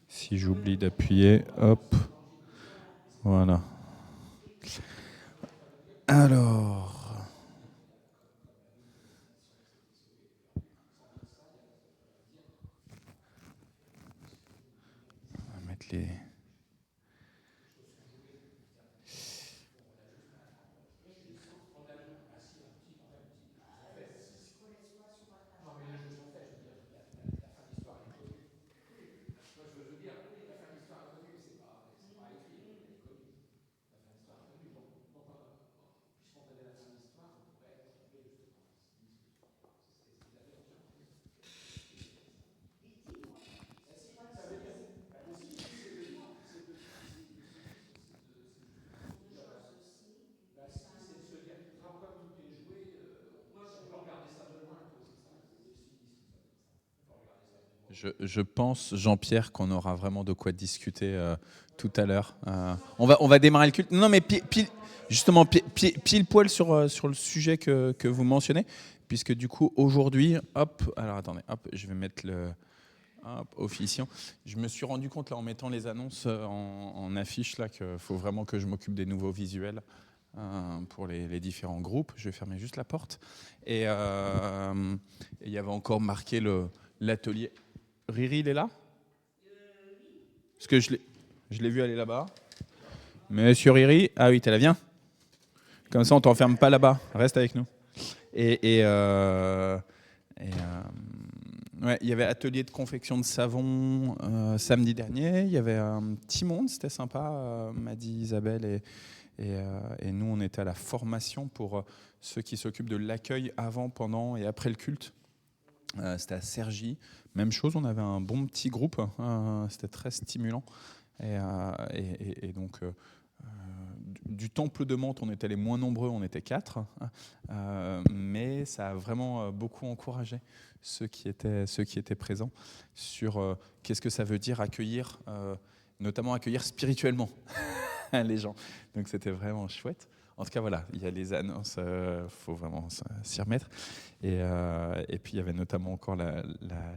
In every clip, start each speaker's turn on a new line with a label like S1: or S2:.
S1: Si j'oublie d'appuyer, hop, voilà. Alors, on va mettre les... Je pense, Jean-Pierre, qu'on aura vraiment de quoi discuter tout à l'heure. On va démarrer le culte. Non, mais justement, pile poil sur le sujet que vous mentionnez, puisque du coup, aujourd'hui, hop, alors attendez, hop, je vais mettre le officiant. Je me suis rendu compte, là, en mettant les annonces en affiche, là, qu'il faut vraiment que je m'occupe des nouveaux visuels pour les différents groupes. Je vais fermer juste la porte. Et il y avait encore marqué l'atelier. Riri, il est là? Parce que je l'ai vu aller là-bas. Monsieur Riri, ah oui, t'es là, viens. Comme ça, on t'enferme pas là-bas. Reste avec nous. Et, ouais, il y avait atelier de confection de savon samedi dernier. Il y avait un petit monde, c'était sympa. M'a dit Isabelle et nous, on était à la formation pour ceux qui s'occupent de l'accueil avant, pendant et après le culte. C'était à Cergy. Même chose, on avait un bon petit groupe. C'était très stimulant. Et donc, du temple de Mantes, on était les moins nombreux, on était 4. Mais ça a vraiment beaucoup encouragé ceux qui étaient présents sur qu'est-ce que ça veut dire accueillir, notamment accueillir spirituellement les gens. Donc c'était vraiment chouette. En tout cas, voilà, il y a les annonces, faut vraiment s'y remettre. Et puis, il y avait notamment encore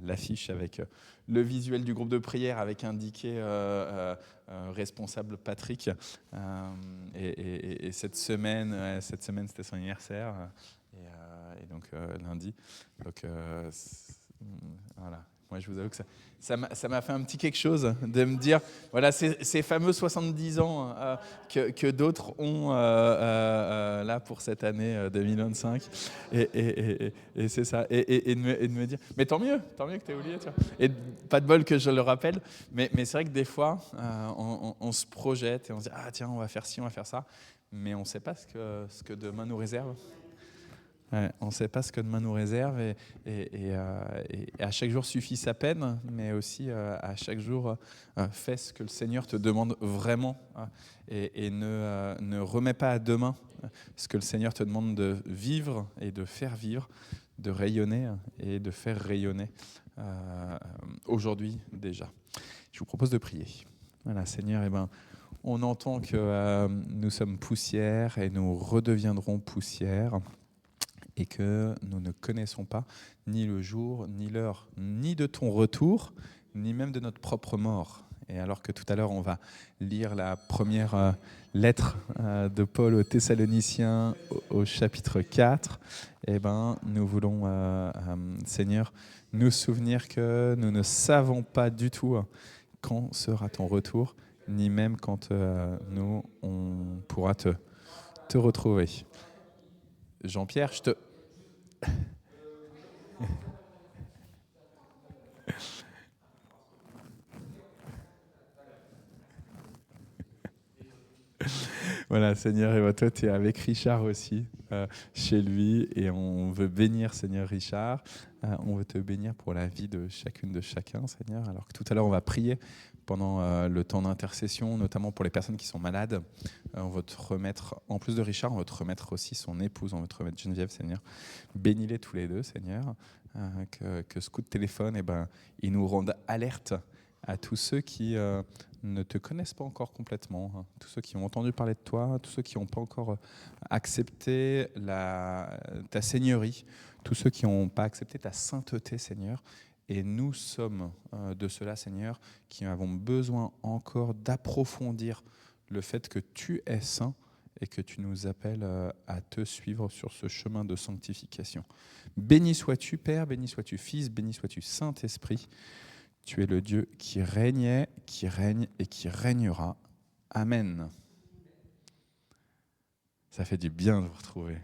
S1: l'affiche avec le visuel du groupe de prière avec indiqué responsable Patrick. Et cette semaine, c'était son anniversaire. Et donc, lundi. Donc, voilà. Moi, je vous avoue que ça m'a fait un petit quelque chose de me dire, voilà, ces fameux 70 ans que d'autres ont là pour cette année 2025. Et c'est ça. Et de me dire, mais tant mieux que tu aies oublié. Tu vois. Et pas de bol que je le rappelle. Mais c'est vrai que des fois, on se projette et on se dit, ah tiens, on va faire ci, on va faire ça. Mais on ne sait pas ce que demain nous réserve. Ouais, on ne sait pas ce que demain nous réserve et à chaque jour suffit sa peine, mais aussi à chaque jour fais ce que le Seigneur te demande vraiment et ne remets pas à demain ce que le Seigneur te demande de vivre et de faire vivre, de rayonner et de faire rayonner aujourd'hui déjà. Je vous propose de prier. Voilà, Seigneur, eh ben, on entend que nous sommes poussière et nous redeviendrons poussière. Et que nous ne connaissons pas ni le jour, ni l'heure, ni de ton retour, ni même de notre propre mort. Et alors que tout à l'heure, on va lire la première lettre de Paul aux Thessaloniciens au chapitre 4, eh ben, nous voulons, Seigneur, nous souvenir que nous ne savons pas du tout quand sera ton retour, ni même quand on pourra te retrouver. Jean-Pierre, je te... Voilà, Seigneur, et toi, tu es avec Richard aussi, chez lui, et on veut bénir, Seigneur Richard. On veut te bénir pour la vie de chacune de chacun, Seigneur. Alors que tout à l'heure, on va prier pendant le temps d'intercession, notamment pour les personnes qui sont malades. On va te remettre, en plus de Richard, on va te remettre aussi son épouse, on va te remettre Geneviève, Seigneur. Bénis-les tous les deux, Seigneur. Que ce coup de téléphone, eh ben, il nous rende alerte à tous ceux qui ne te connaissent pas encore complètement, tous ceux qui ont entendu parler de toi, tous ceux qui n'ont pas encore accepté ta seigneurie, tous ceux qui n'ont pas accepté ta sainteté, Seigneur, Et nous sommes de cela, Seigneur, qui avons besoin encore d'approfondir le fait que tu es saint et que tu nous appelles à te suivre sur ce chemin de sanctification. Béni sois-tu, Père, béni sois-tu, Fils, béni sois-tu, Saint-Esprit. Tu es le Dieu qui régnait, qui règne et qui régnera. Amen. Ça fait du bien de vous retrouver.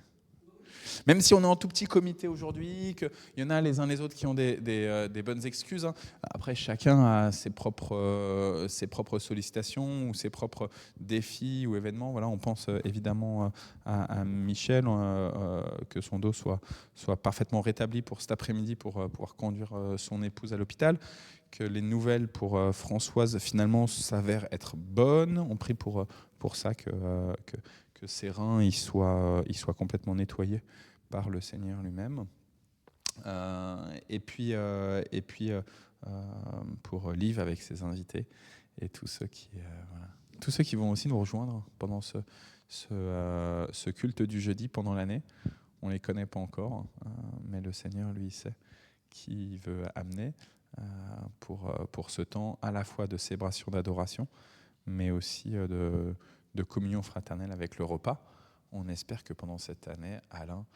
S1: Même si on est en tout petit comité aujourd'hui, qu'il y en a les uns les autres qui ont des bonnes excuses, hein. Après, chacun a ses propres sollicitations ou ses propres défis ou événements. Voilà, on pense évidemment à Michel, que son dos soit parfaitement rétabli pour cet après-midi pour pouvoir conduire son épouse à l'hôpital, que les nouvelles pour Françoise finalement s'avèrent être bonnes. On prie pour ça, que ses reins ils soient complètement nettoyés par le Seigneur lui-même. Et puis pour Liv avec ses invités et tous ceux qui vont aussi nous rejoindre pendant ce culte du jeudi pendant l'année. On ne les connaît pas encore, mais le Seigneur, lui, sait qui il veut amener pour ce temps à la fois de célébration d'adoration, mais aussi de communion fraternelle avec le repas. On espère que pendant cette année, Alain,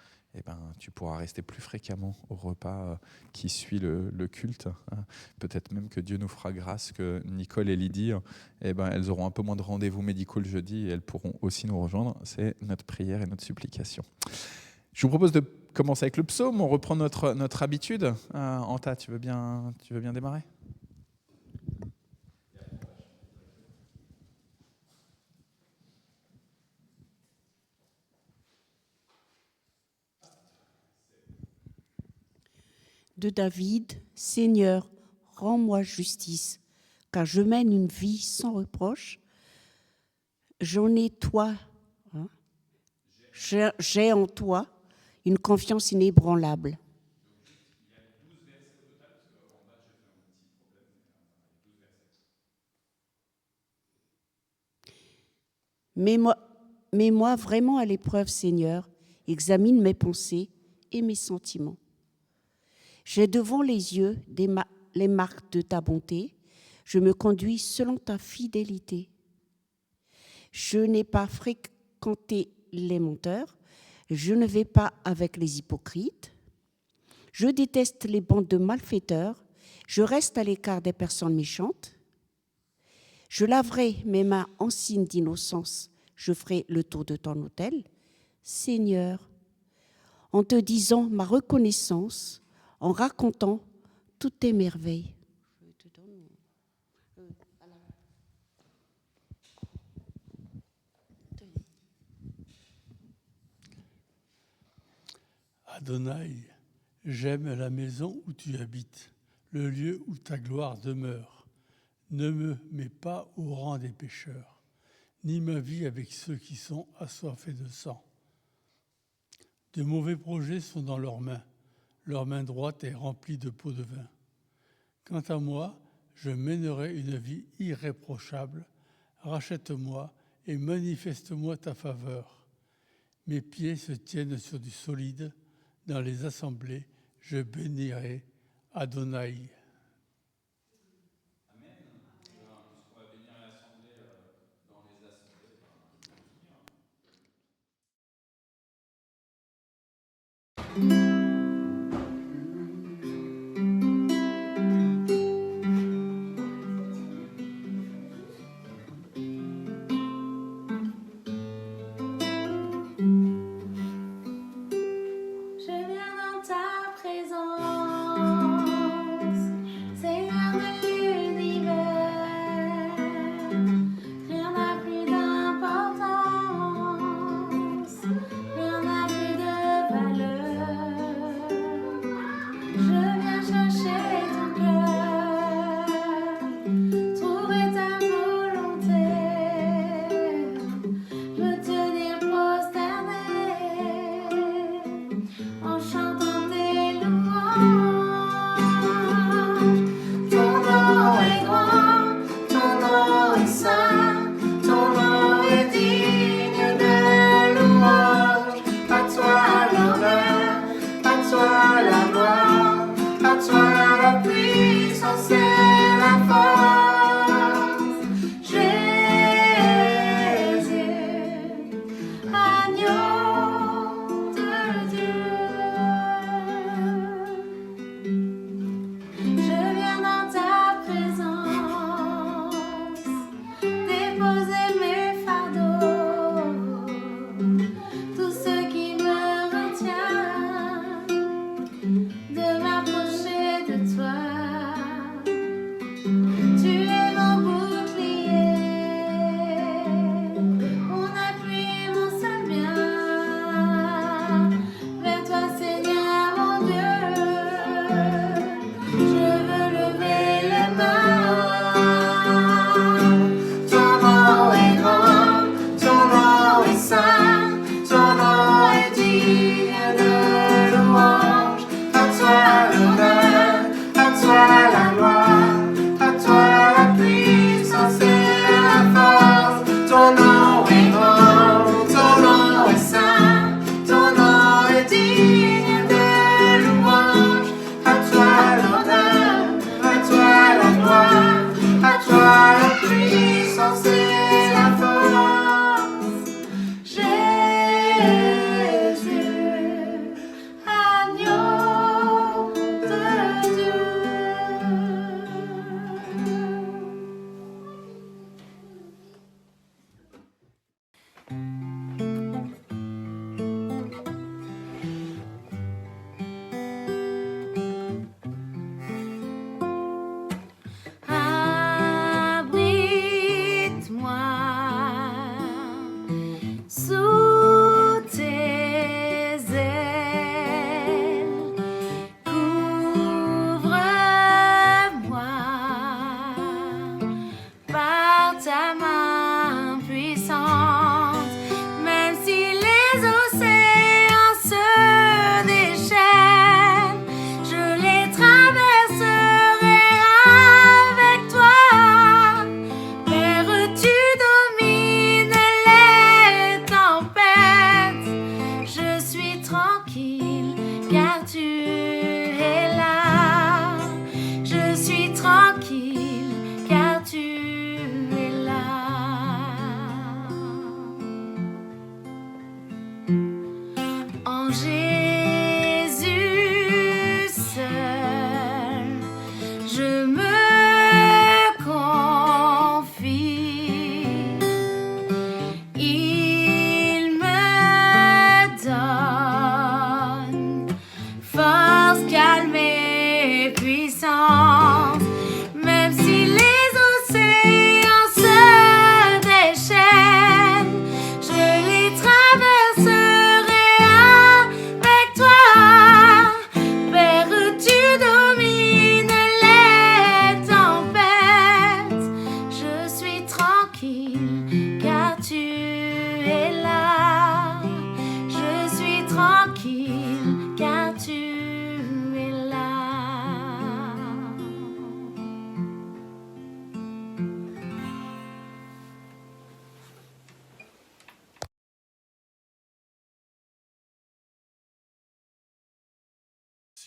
S1: tu pourras rester plus fréquemment au repas qui suit le culte. Peut-être même que Dieu nous fera grâce que Nicole et Lydie, elles auront un peu moins de rendez-vous médicaux le jeudi et elles pourront aussi nous rejoindre. C'est notre prière et notre supplication. Je vous propose de commencer avec le psaume. On reprend notre habitude. Anta, tu veux bien démarrer ?
S2: De David, Seigneur, rends-moi justice, car je mène une vie sans reproche. J'en ai toi, j'ai en toi une confiance inébranlable. Mets-moi vraiment à l'épreuve, Seigneur, examine mes pensées et mes sentiments. J'ai devant les yeux les marques de ta bonté, je me conduis selon ta fidélité. Je n'ai pas fréquenté les menteurs, je ne vais pas avec les hypocrites, je déteste les bandes de malfaiteurs, je reste à l'écart des personnes méchantes. Je laverai mes mains en signe d'innocence, je ferai le tour de ton autel, Seigneur, en te disant ma reconnaissance, en racontant toutes tes merveilles.
S3: Adonai, j'aime la maison où tu habites, le lieu où ta gloire demeure. Ne me mets pas au rang des pécheurs, ni ma vie avec ceux qui sont assoiffés de sang. De mauvais projets sont dans leurs mains, leur main droite est remplie de pots de vin. Quant à moi, je mènerai une vie irréprochable. Rachète-moi et manifeste-moi ta faveur. Mes pieds se tiennent sur du solide. Dans les assemblées, je bénirai Adonai.
S1: Amen. Puisqu'on va bénir l'assemblée dans les assemblées,
S4: Rien n'a plus de valeur.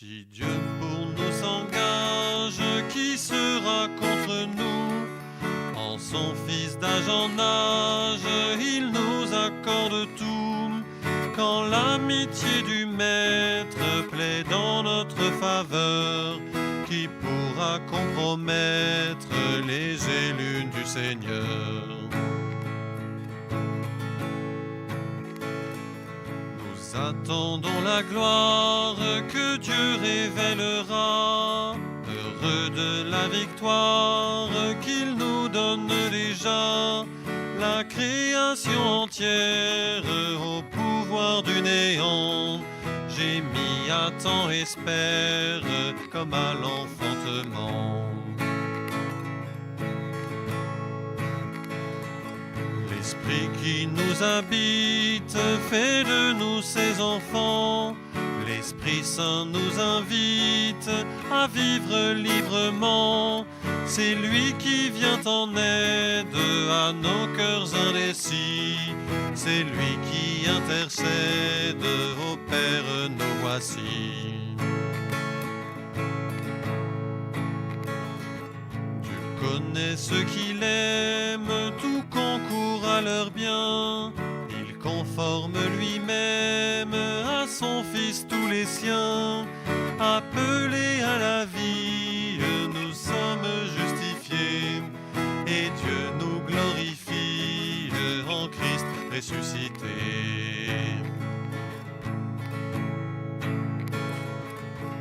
S4: Si Dieu pour nous s'engage, qui sera contre nous? En son Fils d'âge en âge, il nous accorde tout. Quand l'amitié du Maître plaît dans notre faveur, qui pourra compromettre les élus du Seigneur? Nous attendons la gloire que Dieu révélera, heureux de la victoire qu'il nous donne déjà. La création entière au pouvoir du néant, gémit, attend, espère, comme à l'enfantement. L'Esprit qui nous habite fait de nous ses enfants. L'Esprit Saint nous invite à vivre librement. C'est lui qui vient en aide à nos cœurs indécis. C'est lui qui intercède au Père, nous voici. Dieu connaît ceux qu'il aime, tout concourt à leur bien. Il conforme lui-même à son Fils tous les siens. Appelés à la vie, nous sommes justifiés, et Dieu nous glorifie en Christ ressuscité.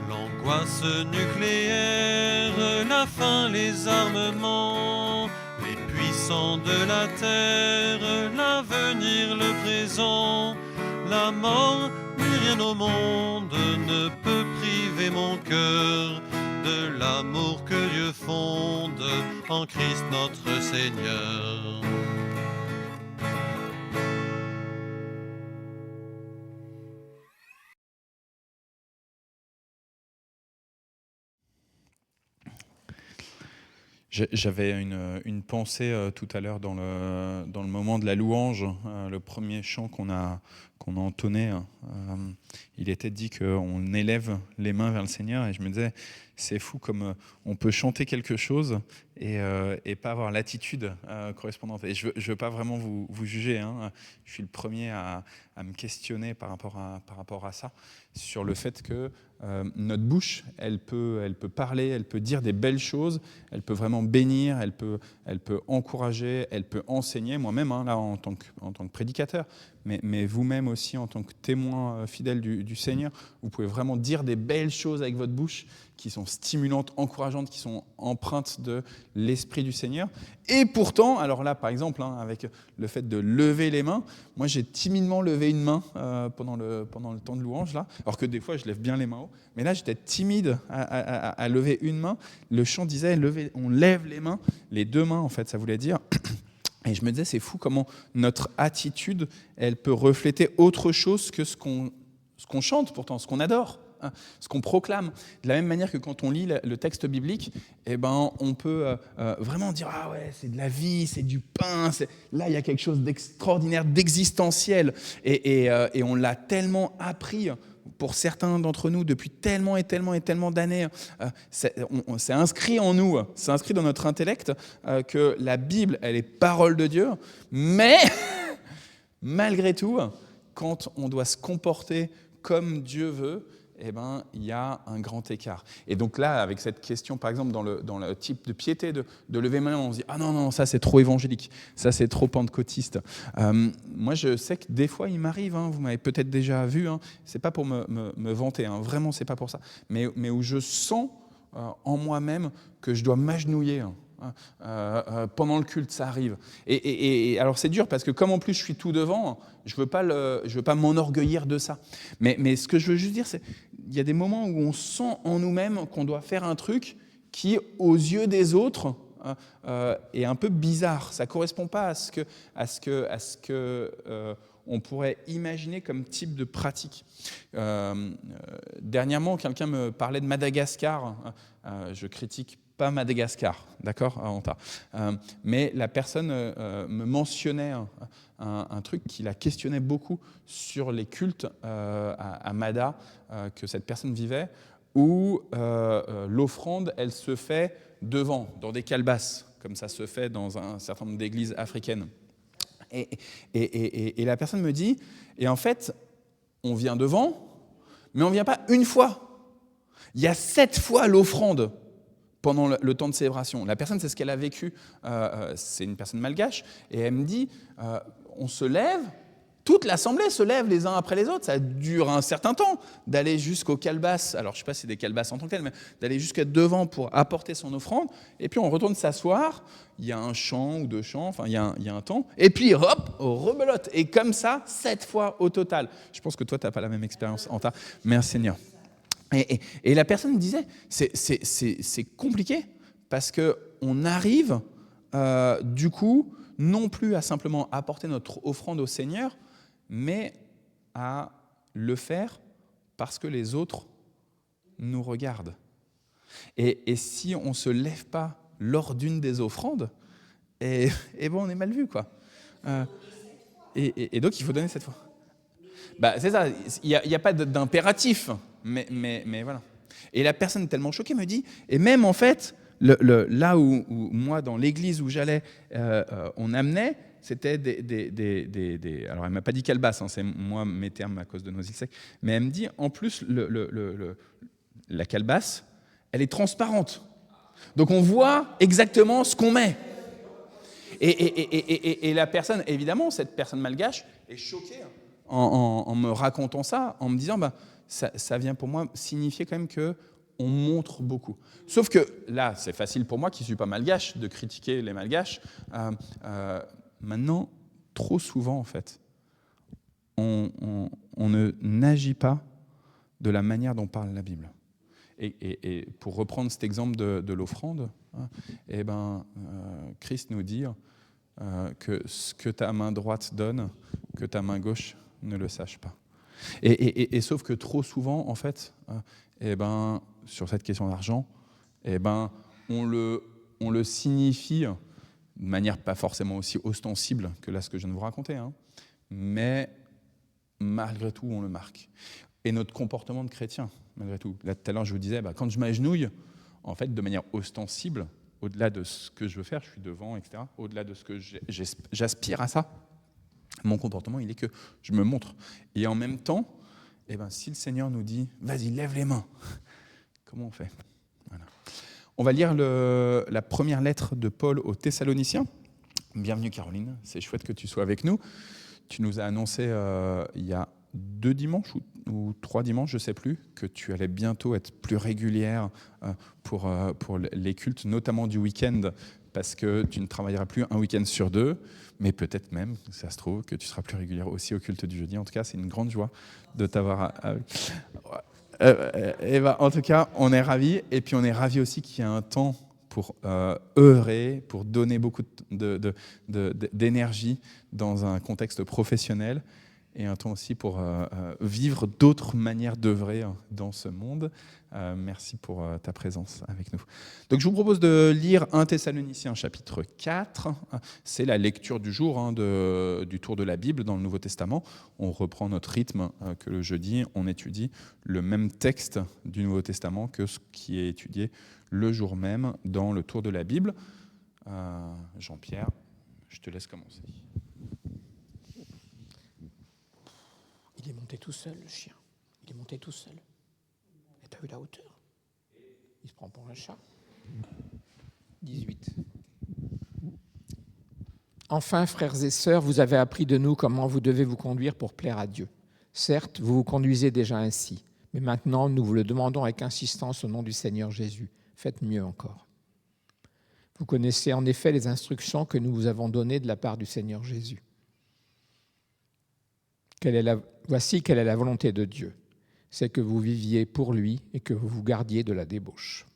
S4: L'angoisse nucléaire, la faim, les armements, les puissants de la terre, l'avenir, le présent, la mort, plus rien au monde ne peut priver mon cœur de l'amour que Dieu fonde en Christ notre Seigneur.
S1: J'avais une pensée tout à l'heure dans le moment de la louange, le premier chant qu'on a entonné. Il était dit qu'on élève les mains vers le Seigneur, et je me disais, c'est fou comme on peut chanter quelque chose et pas avoir l'attitude correspondante. Et je veux pas vraiment vous juger, hein. Je suis le premier à me questionner par rapport à ça, sur le fait que notre bouche, elle peut parler, elle peut dire des belles choses, elle peut vraiment bénir, elle peut encourager, elle peut enseigner. Moi-même, hein, là, en tant que prédicateur, mais vous-même aussi en tant que témoin fidèle du Seigneur, vous pouvez vraiment dire des belles choses avec votre bouche qui sont stimulantes, encourageantes, qui sont empreintes de l'Esprit du Seigneur. Et pourtant, alors là, par exemple, hein, avec le fait de lever les mains, moi, j'ai timidement levé une main pendant le temps de louange, là, alors que des fois, je lève bien les mains haut. Mais là, j'étais timide à lever une main. Le chant disait, on lève les mains, les deux mains, en fait, ça voulait dire... Et je me disais, c'est fou comment notre attitude, elle peut refléter autre chose que ce qu'on chante pourtant, ce qu'on adore, hein, ce qu'on proclame. De la même manière que quand on lit le texte biblique, eh ben, on peut vraiment dire « Ah ouais, c'est de la vie, c'est du pain, là il y a quelque chose d'extraordinaire, d'existentiel. » Et on l'a tellement appris pour certains d'entre nous depuis tellement et tellement et tellement d'années, c'est inscrit en nous, c'est inscrit dans notre intellect que la Bible, elle est parole de Dieu, mais malgré tout, quand on doit se comporter comme Dieu veut, eh ben, il y a un grand écart. Et donc là, avec cette question, par exemple, dans le type de piété, de lever main, on se dit « Ah non, ça c'est trop évangélique, ça c'est trop pentecôtiste. » Moi, je sais que des fois, il m'arrive, hein, vous m'avez peut-être déjà vu, hein, c'est pas pour me vanter, hein, vraiment, c'est pas pour ça, mais où je sens en moi-même que je dois m'agenouiller, hein. Pendant le culte, ça arrive. Et alors c'est dur parce que comme en plus je suis tout devant, je veux pas m'enorgueillir de ça. Mais ce que je veux juste dire, c'est il y a des moments où on sent en nous-mêmes qu'on doit faire un truc qui, aux yeux des autres, est un peu bizarre. Ça correspond pas à ce que on pourrait imaginer comme type de pratique. Dernièrement, quelqu'un me parlait de Madagascar. Je critique pas Madagascar, d'accord, Anta. Mais la personne me mentionnait un truc qui la questionnait beaucoup sur les cultes à Mada que cette personne vivait, où l'offrande, elle se fait devant, dans des calebasses, comme ça se fait dans un certain nombre d'églises africaines. Et la personne me dit, et en fait, on vient devant, mais on ne vient pas une fois. Il y a 7 fois l'offrande pendant le temps de célébration. La personne, c'est ce qu'elle a vécu. C'est une personne malgache. Et elle me dit, on se lève, toute l'assemblée se lève les uns après les autres. Ça dure un certain temps d'aller jusqu'aux calebasses. Alors, je ne sais pas si c'est des calebasses en tant que telles, mais d'aller jusqu'à devant pour apporter son offrande. Et puis, on retourne s'asseoir. Il y a un chant ou 2 chants. Enfin, il y a un temps. Et puis, hop, rebelote. Et comme ça, 7 fois au total. Je pense que toi, tu n'as pas la même expérience, Anta. Merci Seigneur. Et la personne me disait, c'est compliqué parce qu'on arrive, du coup, non plus à simplement apporter notre offrande au Seigneur, mais à le faire parce que les autres nous regardent. Et si on ne se lève pas lors d'une des offrandes, et bon, on est mal vu, quoi. Et donc, il faut donner 7 fois. Bah, c'est ça, il n'y a pas d'impératif, mais voilà. Et la personne tellement choquée me dit, et même en fait, là où moi, dans l'église où j'allais, on amenait, c'était alors elle ne m'a pas dit calebasse, c'est moi mes termes à cause de nos secs, mais elle me dit, en plus, la calebasse, elle est transparente. Donc on voit exactement ce qu'on met. Et la personne, évidemment, cette personne malgache est choquée en me racontant ça, en me disant, ça vient pour moi signifier quand même qu'on montre beaucoup. Sauf que là, c'est facile pour moi, qui ne suis pas malgache, de critiquer les malgaches. Maintenant, trop souvent, en fait, on n'agit pas de la manière dont parle la Bible. Et pour reprendre cet exemple de l'offrande, Christ nous dit que ce que ta main droite donne, que ta main gauche ne le sache pas. Et sauf que trop souvent, en fait, sur cette question d'argent, on le signifie de manière pas forcément aussi ostensible que là ce que je viens de vous raconter, mais malgré tout, on le marque. Et notre comportement de chrétien, malgré tout. Là, tout à l'heure, je vous disais, quand je m'agenouille, en fait, de manière ostensible, au-delà de ce que je veux faire, je suis devant, etc., au-delà de ce que j'aspire à ça, mon comportement, il est que je me montre. Et en même temps, si le Seigneur nous dit, vas-y, lève les mains, comment on fait ? Voilà. On va lire la première lettre de Paul aux Thessaloniciens. Bienvenue Caroline, c'est chouette que tu sois avec nous. Tu nous as annoncé il y a 2 dimanches ou 3 dimanches, je ne sais plus, que tu allais bientôt être plus régulière pour les cultes, notamment du week-end, parce que tu ne travailleras plus un week-end sur 2, mais peut-être même, ça se trouve, que tu seras plus régulière aussi au culte du jeudi. En tout cas, c'est une grande joie de t'avoir. En tout cas, on est ravis, et puis on est ravis aussi qu'il y ait un temps pour œuvrer, pour donner beaucoup d'énergie dans un contexte professionnel, et un temps aussi pour vivre d'autres manières d'œuvrer dans ce monde. Merci pour ta présence avec nous. Donc je vous propose de lire 1 Thessaloniciens chapitre 4. C'est la lecture du jour du tour de la Bible dans le Nouveau Testament. On reprend notre rythme que le jeudi, on étudie le même texte du Nouveau Testament que ce qui est étudié le jour même dans le tour de la Bible. Jean-Pierre, je te laisse commencer.
S5: Il est monté tout seul, le chien. Il est monté tout seul. Et t'as vu la hauteur ? Il se prend pour un chat. 18. Enfin, frères et sœurs, vous avez appris de nous comment vous devez vous conduire pour plaire à Dieu. Certes, vous vous conduisez déjà ainsi, mais maintenant, nous vous le demandons avec insistance au nom du Seigneur Jésus. Faites mieux encore. Vous connaissez en effet les instructions que nous vous avons données de la part du Seigneur Jésus. Voici quelle est la volonté de Dieu. C'est que vous viviez pour lui et que vous vous gardiez de la débauche.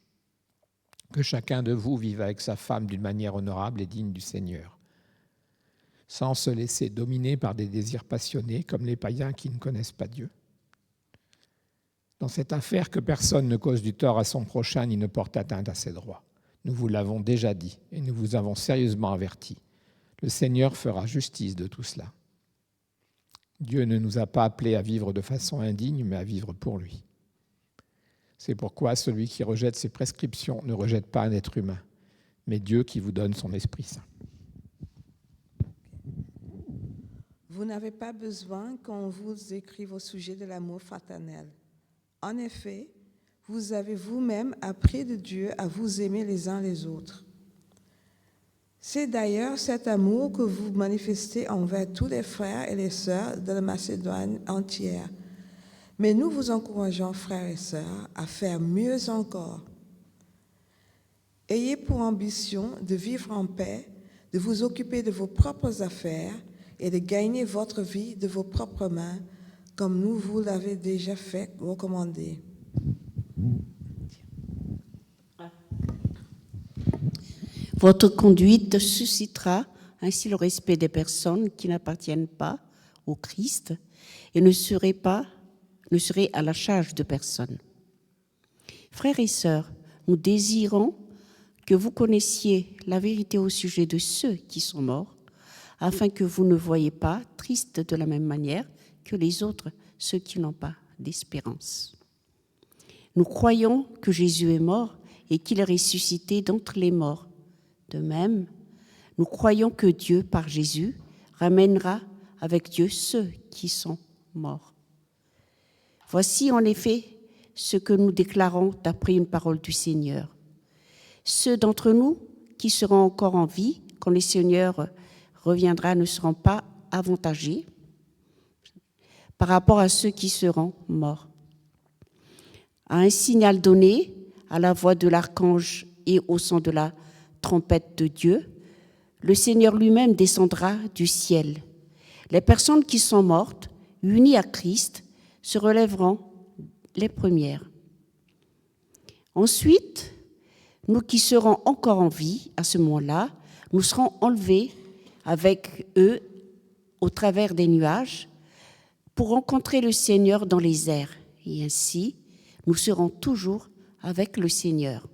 S5: Que chacun de vous vive avec sa femme d'une manière honorable et digne du Seigneur, sans se laisser dominer par des désirs passionnés comme les païens qui ne connaissent pas Dieu. Dans cette affaire, que personne ne cause du tort à son prochain ni ne porte atteinte à ses droits. Nous vous l'avons déjà dit et nous vous avons sérieusement averti. Le Seigneur fera justice de tout cela. Dieu ne nous a pas appelés à vivre de façon indigne, mais à vivre pour lui. C'est pourquoi celui qui rejette ses prescriptions ne rejette pas un être humain, mais Dieu qui vous donne son Esprit Saint.
S6: Vous n'avez pas besoin qu'on vous écrive au sujet de l'amour fraternel. En effet, vous avez vous-même appris de Dieu à vous aimer les uns les autres. C'est d'ailleurs cet amour que vous manifestez envers tous les frères et les sœurs de la Macédoine entière. Mais nous vous encourageons, frères et sœurs, à faire mieux encore. Ayez pour ambition de vivre en paix, de vous occuper de vos propres affaires et de gagner votre vie de vos propres mains, comme nous vous l'avez déjà fait recommander.
S2: Votre conduite suscitera ainsi le respect des personnes qui n'appartiennent pas au Christ et ne seraient à la charge de personne. Frères et sœurs, nous désirons que vous connaissiez la vérité au sujet de ceux qui sont morts, afin que vous ne voyiez pas tristes de la même manière que les autres, ceux qui n'ont pas d'espérance. Nous croyons que Jésus est mort et qu'il est ressuscité d'entre les morts. De même, Nous croyons que Dieu, par Jésus, ramènera avec Dieu ceux qui sont morts. Voici en effet ce que nous déclarons d'après une parole du Seigneur. Ceux d'entre nous qui seront encore en vie, quand le Seigneur reviendra, ne seront pas avantagés par rapport à ceux qui seront morts. À un signal donné, à la voix de l'archange et au son de la trompette de Dieu, le Seigneur lui-même descendra du ciel. Les personnes qui sont mortes, unies à Christ, se relèveront les premières. Ensuite, nous qui serons encore en vie, à ce moment-là, nous serons enlevés avec eux au travers des nuages pour rencontrer le Seigneur dans les airs. Et ainsi, nous serons toujours avec le Seigneur.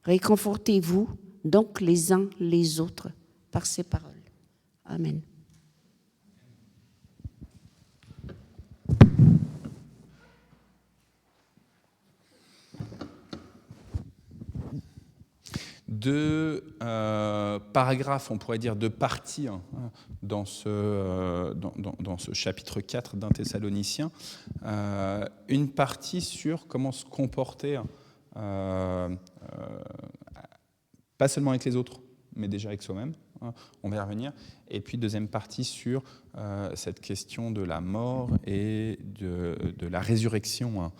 S2: Réconfortez-vous donc les uns les autres par ces paroles. Amen.
S1: Deux paragraphes, on pourrait dire deux parties dans ce chapitre 4 d'un Thessaloniciens. Une partie sur comment se comporter, pas seulement avec les autres, mais déjà avec soi-même. On va y revenir. Et puis deuxième partie sur cette question de la mort et de la résurrection.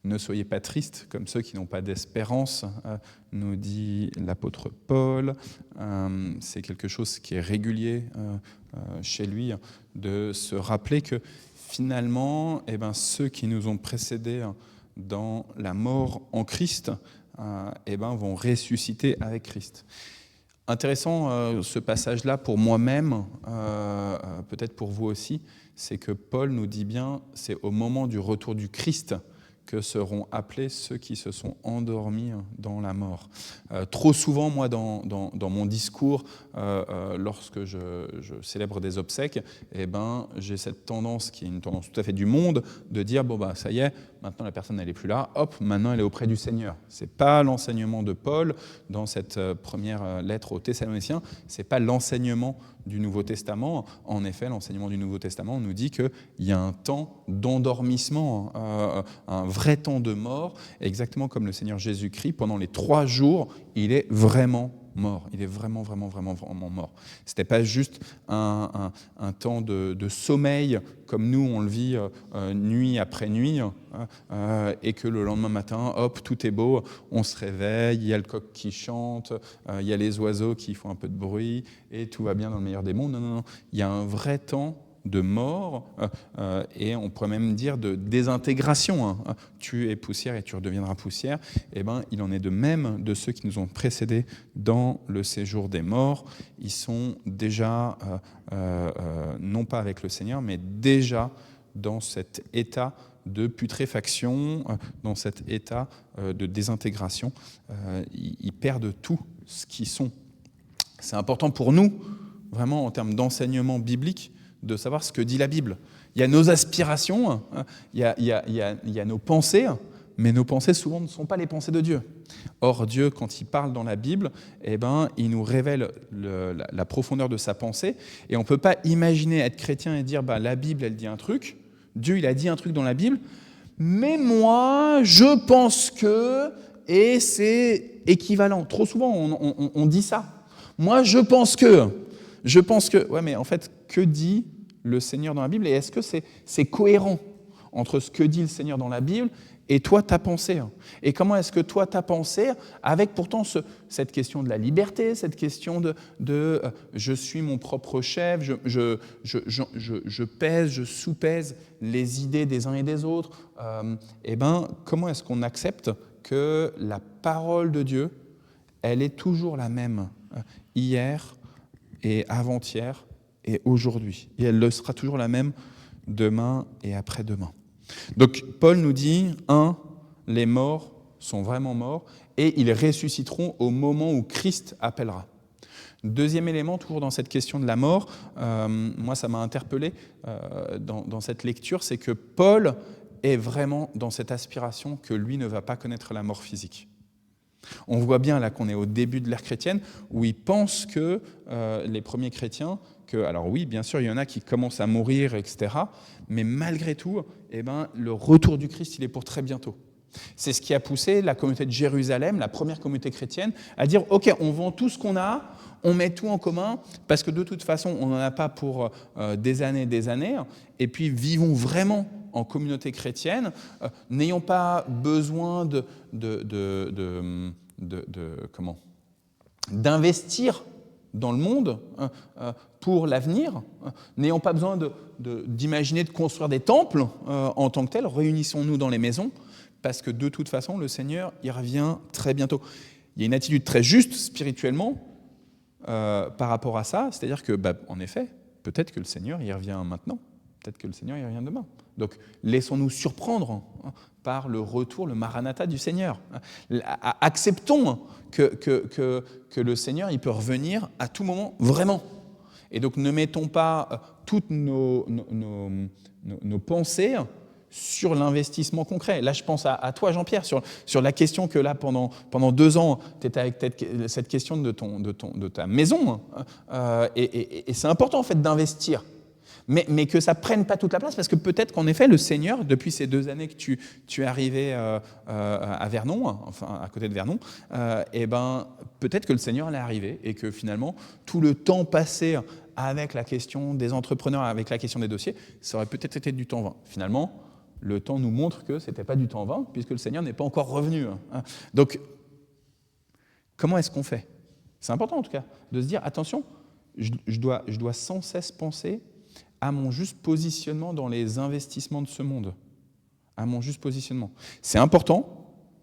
S1: Ne soyez pas tristes comme ceux qui n'ont pas d'espérance, nous dit l'apôtre Paul. C'est quelque chose qui est régulier chez lui, de se rappeler que finalement, ceux qui nous ont précédés dans la mort en Christ vont ressusciter avec Christ. Intéressant ce passage-là pour moi-même, peut-être pour vous aussi, c'est que Paul nous dit bien, c'est au moment du retour du Christ que seront appelés ceux qui se sont endormis dans la mort. Trop souvent, moi, dans mon discours, lorsque je célèbre des obsèques, j'ai cette tendance, qui est une tendance tout à fait du monde, de dire, ça y est, maintenant la personne n'est plus là, hop, maintenant elle est auprès du Seigneur. Ce n'est pas l'enseignement de Paul dans cette première lettre aux Thessaloniciens, ce n'est pas l'enseignement du Nouveau Testament. En effet, l'enseignement du Nouveau Testament nous dit qu'il y a un temps d'endormissement, un vrai temps de mort, exactement comme le Seigneur Jésus-Christ, pendant les 3 jours, il est vraiment mort. Il est vraiment mort. Ce n'était pas juste un temps de sommeil, comme nous, on le vit nuit après nuit, et que le lendemain matin, hop, tout est beau, on se réveille, il y a le coq qui chante, il y a les oiseaux qui font un peu de bruit, et tout va bien dans le meilleur des mondes. Non. Il y a un vrai temps de mort, et on pourrait même dire de désintégration. Tu es poussière et tu redeviendras poussière. Il en est de même de ceux qui nous ont précédés dans le séjour des morts. Ils sont déjà, non pas avec le Seigneur, mais déjà dans cet état de putréfaction, dans cet état de désintégration. Ils perdent tout ce qu'ils sont. C'est important pour nous, vraiment en termes d'enseignement biblique, de savoir ce que dit la Bible. Il y a nos aspirations, il y a nos pensées, mais nos pensées souvent ne sont pas les pensées de Dieu. Or, Dieu, quand il parle dans la Bible, il nous révèle la profondeur de sa pensée, et on ne peut pas imaginer être chrétien et dire la Bible, elle dit un truc, Dieu, il a dit un truc dans la Bible, mais moi, je pense que, et c'est équivalent. Trop souvent, on dit ça. Moi, je pense que. Ouais, mais en fait, que dit le Seigneur dans la Bible? Et est-ce que c'est cohérent entre ce que dit le Seigneur dans la Bible et toi, ta pensée? Et comment est-ce que toi, ta pensée, avec pourtant cette question de la liberté, cette question de je suis mon propre chef, je pèse, je soupèse les idées des uns et des autres, comment est-ce qu'on accepte que la parole de Dieu, elle est toujours la même hier et avant-hier et aujourd'hui. Et elle le sera toujours la même demain et après-demain. Donc Paul nous dit, les morts sont vraiment morts et ils ressusciteront au moment où Christ appellera. Deuxième élément, toujours dans cette question de la mort, moi ça m'a interpellé dans cette lecture, c'est que Paul est vraiment dans cette aspiration que lui ne va pas connaître la mort physique. On voit bien là qu'on est au début de l'ère chrétienne, où ils pensent que les premiers chrétiens, alors oui, bien sûr, il y en a qui commencent à mourir, etc., mais malgré tout, le retour du Christ, il est pour très bientôt. C'est ce qui a poussé la communauté de Jérusalem, la première communauté chrétienne, à dire « Ok, on vend tout ce qu'on a, on met tout en commun, parce que de toute façon, on n'en a pas pour des années, et puis vivons vraiment en communauté chrétienne, n'ayons pas besoin d'investir dans le monde pour l'avenir, n'ayons pas besoin d'imaginer de construire des temples en tant que tels, réunissons-nous dans les maisons, parce que de toute façon, le Seigneur, il revient très bientôt. Il y a une attitude très juste spirituellement par rapport à ça, c'est-à-dire que, en effet, peut-être que le Seigneur, il revient maintenant, peut-être que le Seigneur, il revient demain. Donc, laissons-nous surprendre par le retour, le maranatha du Seigneur. Acceptons que le Seigneur, il peut revenir à tout moment, vraiment. Et donc, ne mettons pas toutes nos pensées sur l'investissement concret. Là, je pense à toi, Jean-Pierre, sur la question que là, pendant 2 ans, tu étais avec cette question de ta maison. Et c'est important, en fait, d'investir. Mais que ça ne prenne pas toute la place, parce que peut-être qu'en effet, le Seigneur, depuis ces 2 années que tu es arrivé à Vernon, enfin à côté de Vernon, peut-être que le Seigneur est arrivé et que finalement, tout le temps passé avec la question des entrepreneurs, avec la question des dossiers, ça aurait peut-être été du temps vain. Finalement, le temps nous montre que ce n'était pas du temps vain, puisque le Seigneur n'est pas encore revenu. Donc, comment est-ce qu'on fait ? C'est important en tout cas, de se dire, attention, je dois sans cesse penser à mon juste positionnement dans les investissements de ce monde. À mon juste positionnement. C'est important,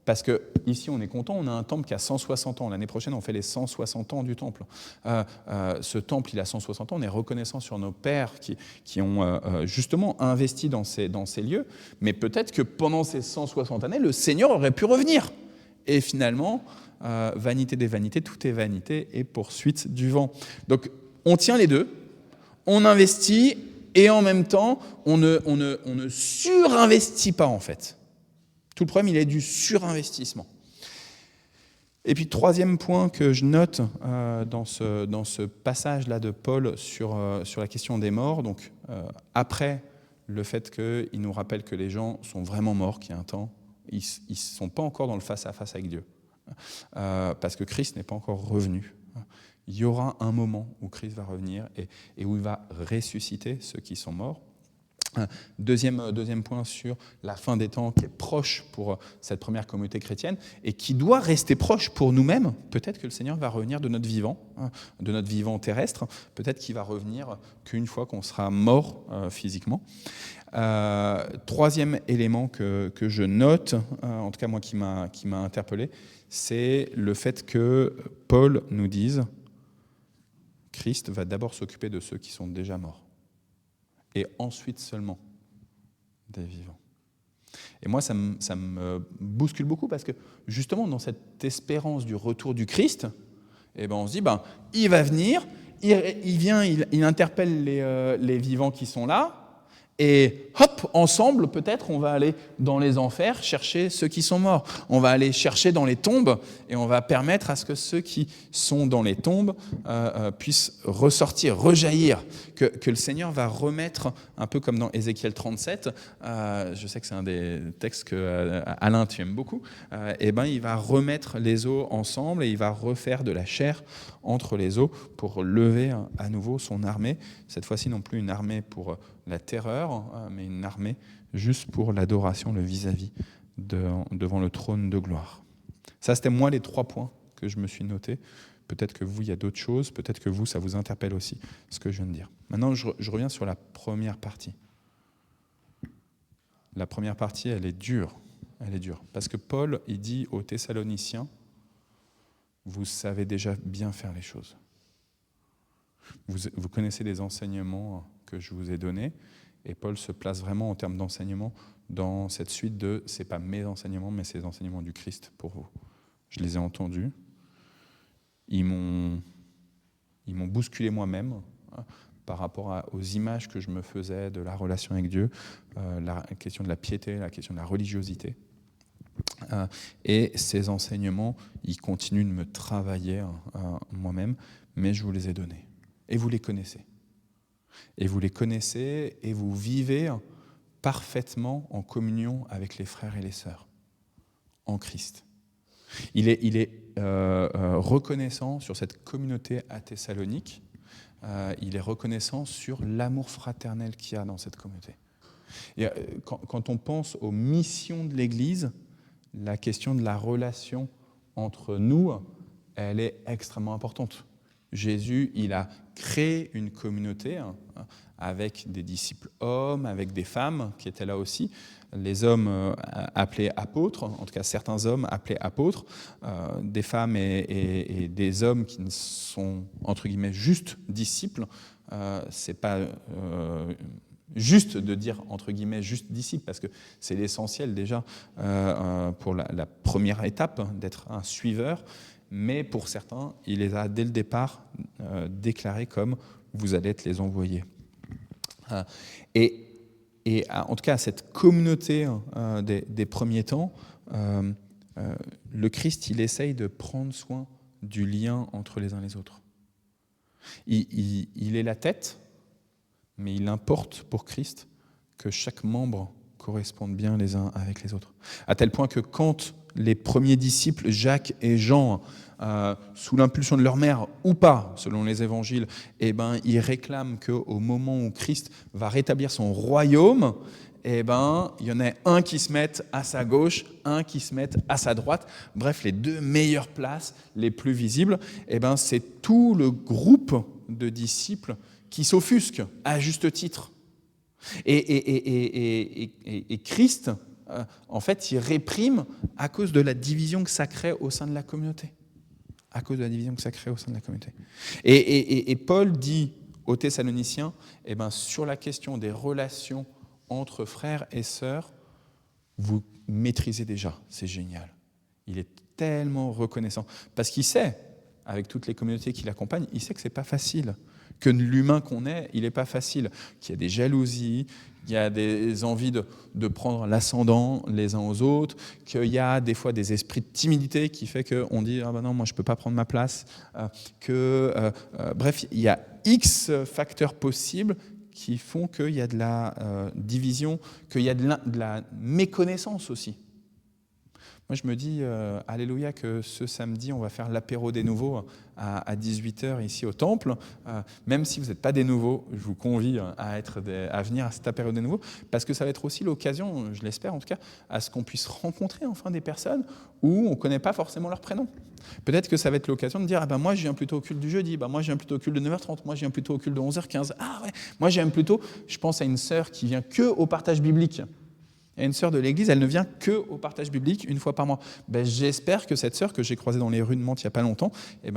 S1: parce qu'ici on est content, on a un temple qui a 160 ans. L'année prochaine, on fait les 160 ans du temple. Ce temple, il a 160 ans, on est reconnaissant sur nos pères qui ont justement investi dans ces lieux, mais peut-être que pendant ces 160 années, le Seigneur aurait pu revenir. Et finalement, vanité des vanités, tout est vanité et poursuite du vent. Donc, on tient les deux, on investit et en même temps, on ne surinvestit pas en fait. Tout le problème, il est du surinvestissement. Et puis, 3e point que je note dans ce passage-là de Paul sur la question des morts, donc après le fait qu'il nous rappelle que les gens sont vraiment morts, qu'il y a un temps, ils ne sont pas encore dans le face-à-face avec Dieu, parce que Christ n'est pas encore revenu. Il y aura un moment où Christ va revenir et où il va ressusciter ceux qui sont morts. Deuxième point sur la fin des temps qui est proche pour cette première communauté chrétienne et qui doit rester proche pour nous-mêmes. Peut-être que le Seigneur va revenir de notre vivant terrestre. Peut-être qu'il va revenir qu'une fois qu'on sera mort physiquement. 3e élément que je note, en tout cas moi qui m'a interpellé, c'est le fait que Paul nous dise Christ va d'abord s'occuper de ceux qui sont déjà morts. Et ensuite seulement des vivants. Et moi, ça me bouscule beaucoup parce que justement, dans cette espérance du retour du Christ, on se dit, il va venir, il vient, il interpelle les vivants qui sont là, et hop, ensemble, peut-être, on va aller dans les enfers chercher ceux qui sont morts. On va aller chercher dans les tombes et on va permettre à ce que ceux qui sont dans les tombes puissent ressortir, rejaillir, que le Seigneur va remettre, un peu comme dans Ézéchiel 37, je sais que c'est un des textes que Alain, tu aimes beaucoup, il va remettre les os ensemble et il va refaire de la chair entre les os pour lever à nouveau son armée, cette fois-ci non plus une armée pour la terreur, mais une armée juste pour l'adoration, le vis-à-vis devant le trône de gloire. Ça, c'était moi les 3 points que je me suis notés. Peut-être que vous, il y a d'autres choses, peut-être que vous, ça vous interpelle aussi, ce que je viens de dire. Maintenant, je reviens sur la première partie. La première partie, elle est dure. Parce que Paul, il dit aux Thessaloniciens, vous savez déjà bien faire les choses. Vous connaissez les enseignements que je vous ai donnés, et Paul se place vraiment en termes d'enseignement dans cette suite de « c'est pas mes enseignements, mais c'est les enseignements du Christ pour vous ». Je les ai entendus, ils m'ont bousculé moi-même par rapport aux images que je me faisais de la relation avec Dieu, la question de la piété, la question de la religiosité. Et ces enseignements, ils continuent de me travailler moi-même, mais je vous les ai donnés. Et vous les connaissez. Et vous les connaissez et vous vivez parfaitement en communion avec les frères et les sœurs, en Christ. Il est reconnaissant sur cette communauté à Thessalonique, il est reconnaissant sur l'amour fraternel qu'il y a dans cette communauté. Et quand on pense aux missions de l'Église, la question de la relation entre nous, elle est extrêmement importante. Jésus, il a créé une communauté avec des disciples hommes, avec des femmes qui étaient là aussi, les hommes appelés apôtres, en tout cas certains hommes appelés apôtres, des femmes et des hommes qui sont entre guillemets juste disciples. C'est pas juste de dire entre guillemets juste disciple, parce que c'est l'essentiel déjà pour la première étape d'être un suiveur. Mais pour certains, il les a dès le départ déclarés comme vous allez être les envoyés. Et en tout cas, cette communauté des premiers temps, le Christ, il essaye de prendre soin du lien entre les uns et les autres. Il est la tête, mais il importe pour Christ que chaque membre corresponde bien les uns avec les autres. À tel point que quand les premiers disciples, Jacques et Jean, sous l'impulsion de leur mère ou pas, selon les évangiles, ils réclament qu'au moment où Christ va rétablir son royaume, il y en a un qui se mette à sa gauche, un qui se mette à sa droite. Bref, les deux meilleures places, les plus visibles, c'est tout le groupe de disciples qui s'offusquent à juste titre. Et Christ, en fait, il réprime à cause de la division que ça crée au sein de la communauté. À cause de la division que ça crée au sein de la communauté. Et Paul dit aux Thessaloniciens, sur la question des relations entre frères et sœurs, vous maîtrisez déjà, c'est génial. Il est tellement reconnaissant. Parce qu'il sait, avec toutes les communautés qui l'accompagnent, il sait que ce n'est pas facile. Que l'humain qu'on est, il n'est pas facile. Qu'il y a des jalousies, qu'il y a des envies de prendre l'ascendant les uns aux autres, qu'il y a des fois des esprits de timidité qui fait qu'on dit « Ah ben non, moi je ne peux pas prendre ma place ». Bref, il y a X facteurs possibles qui font qu'il y a de la division, qu'il y a de la méconnaissance aussi. Moi, je me dis, alléluia, que ce samedi, on va faire l'apéro des nouveaux à 18h ici au Temple. Même si vous n'êtes pas des nouveaux, je vous convie à venir à cet apéro des nouveaux, parce que ça va être aussi l'occasion, je l'espère en tout cas, à ce qu'on puisse rencontrer enfin des personnes où on ne connaît pas forcément leur prénom. Peut-être que ça va être l'occasion de dire, moi je viens plutôt au culte du jeudi, moi je viens plutôt au culte de 9h30, moi je viens plutôt au culte de 11h15. Ah ouais, moi j'aime plutôt, je pense à une sœur qui vient que au partage biblique. Et une sœur de l'église, elle ne vient qu'au partage biblique une fois par mois. J'espère que cette sœur que j'ai croisée dans les rues de Mantes il n'y a pas longtemps,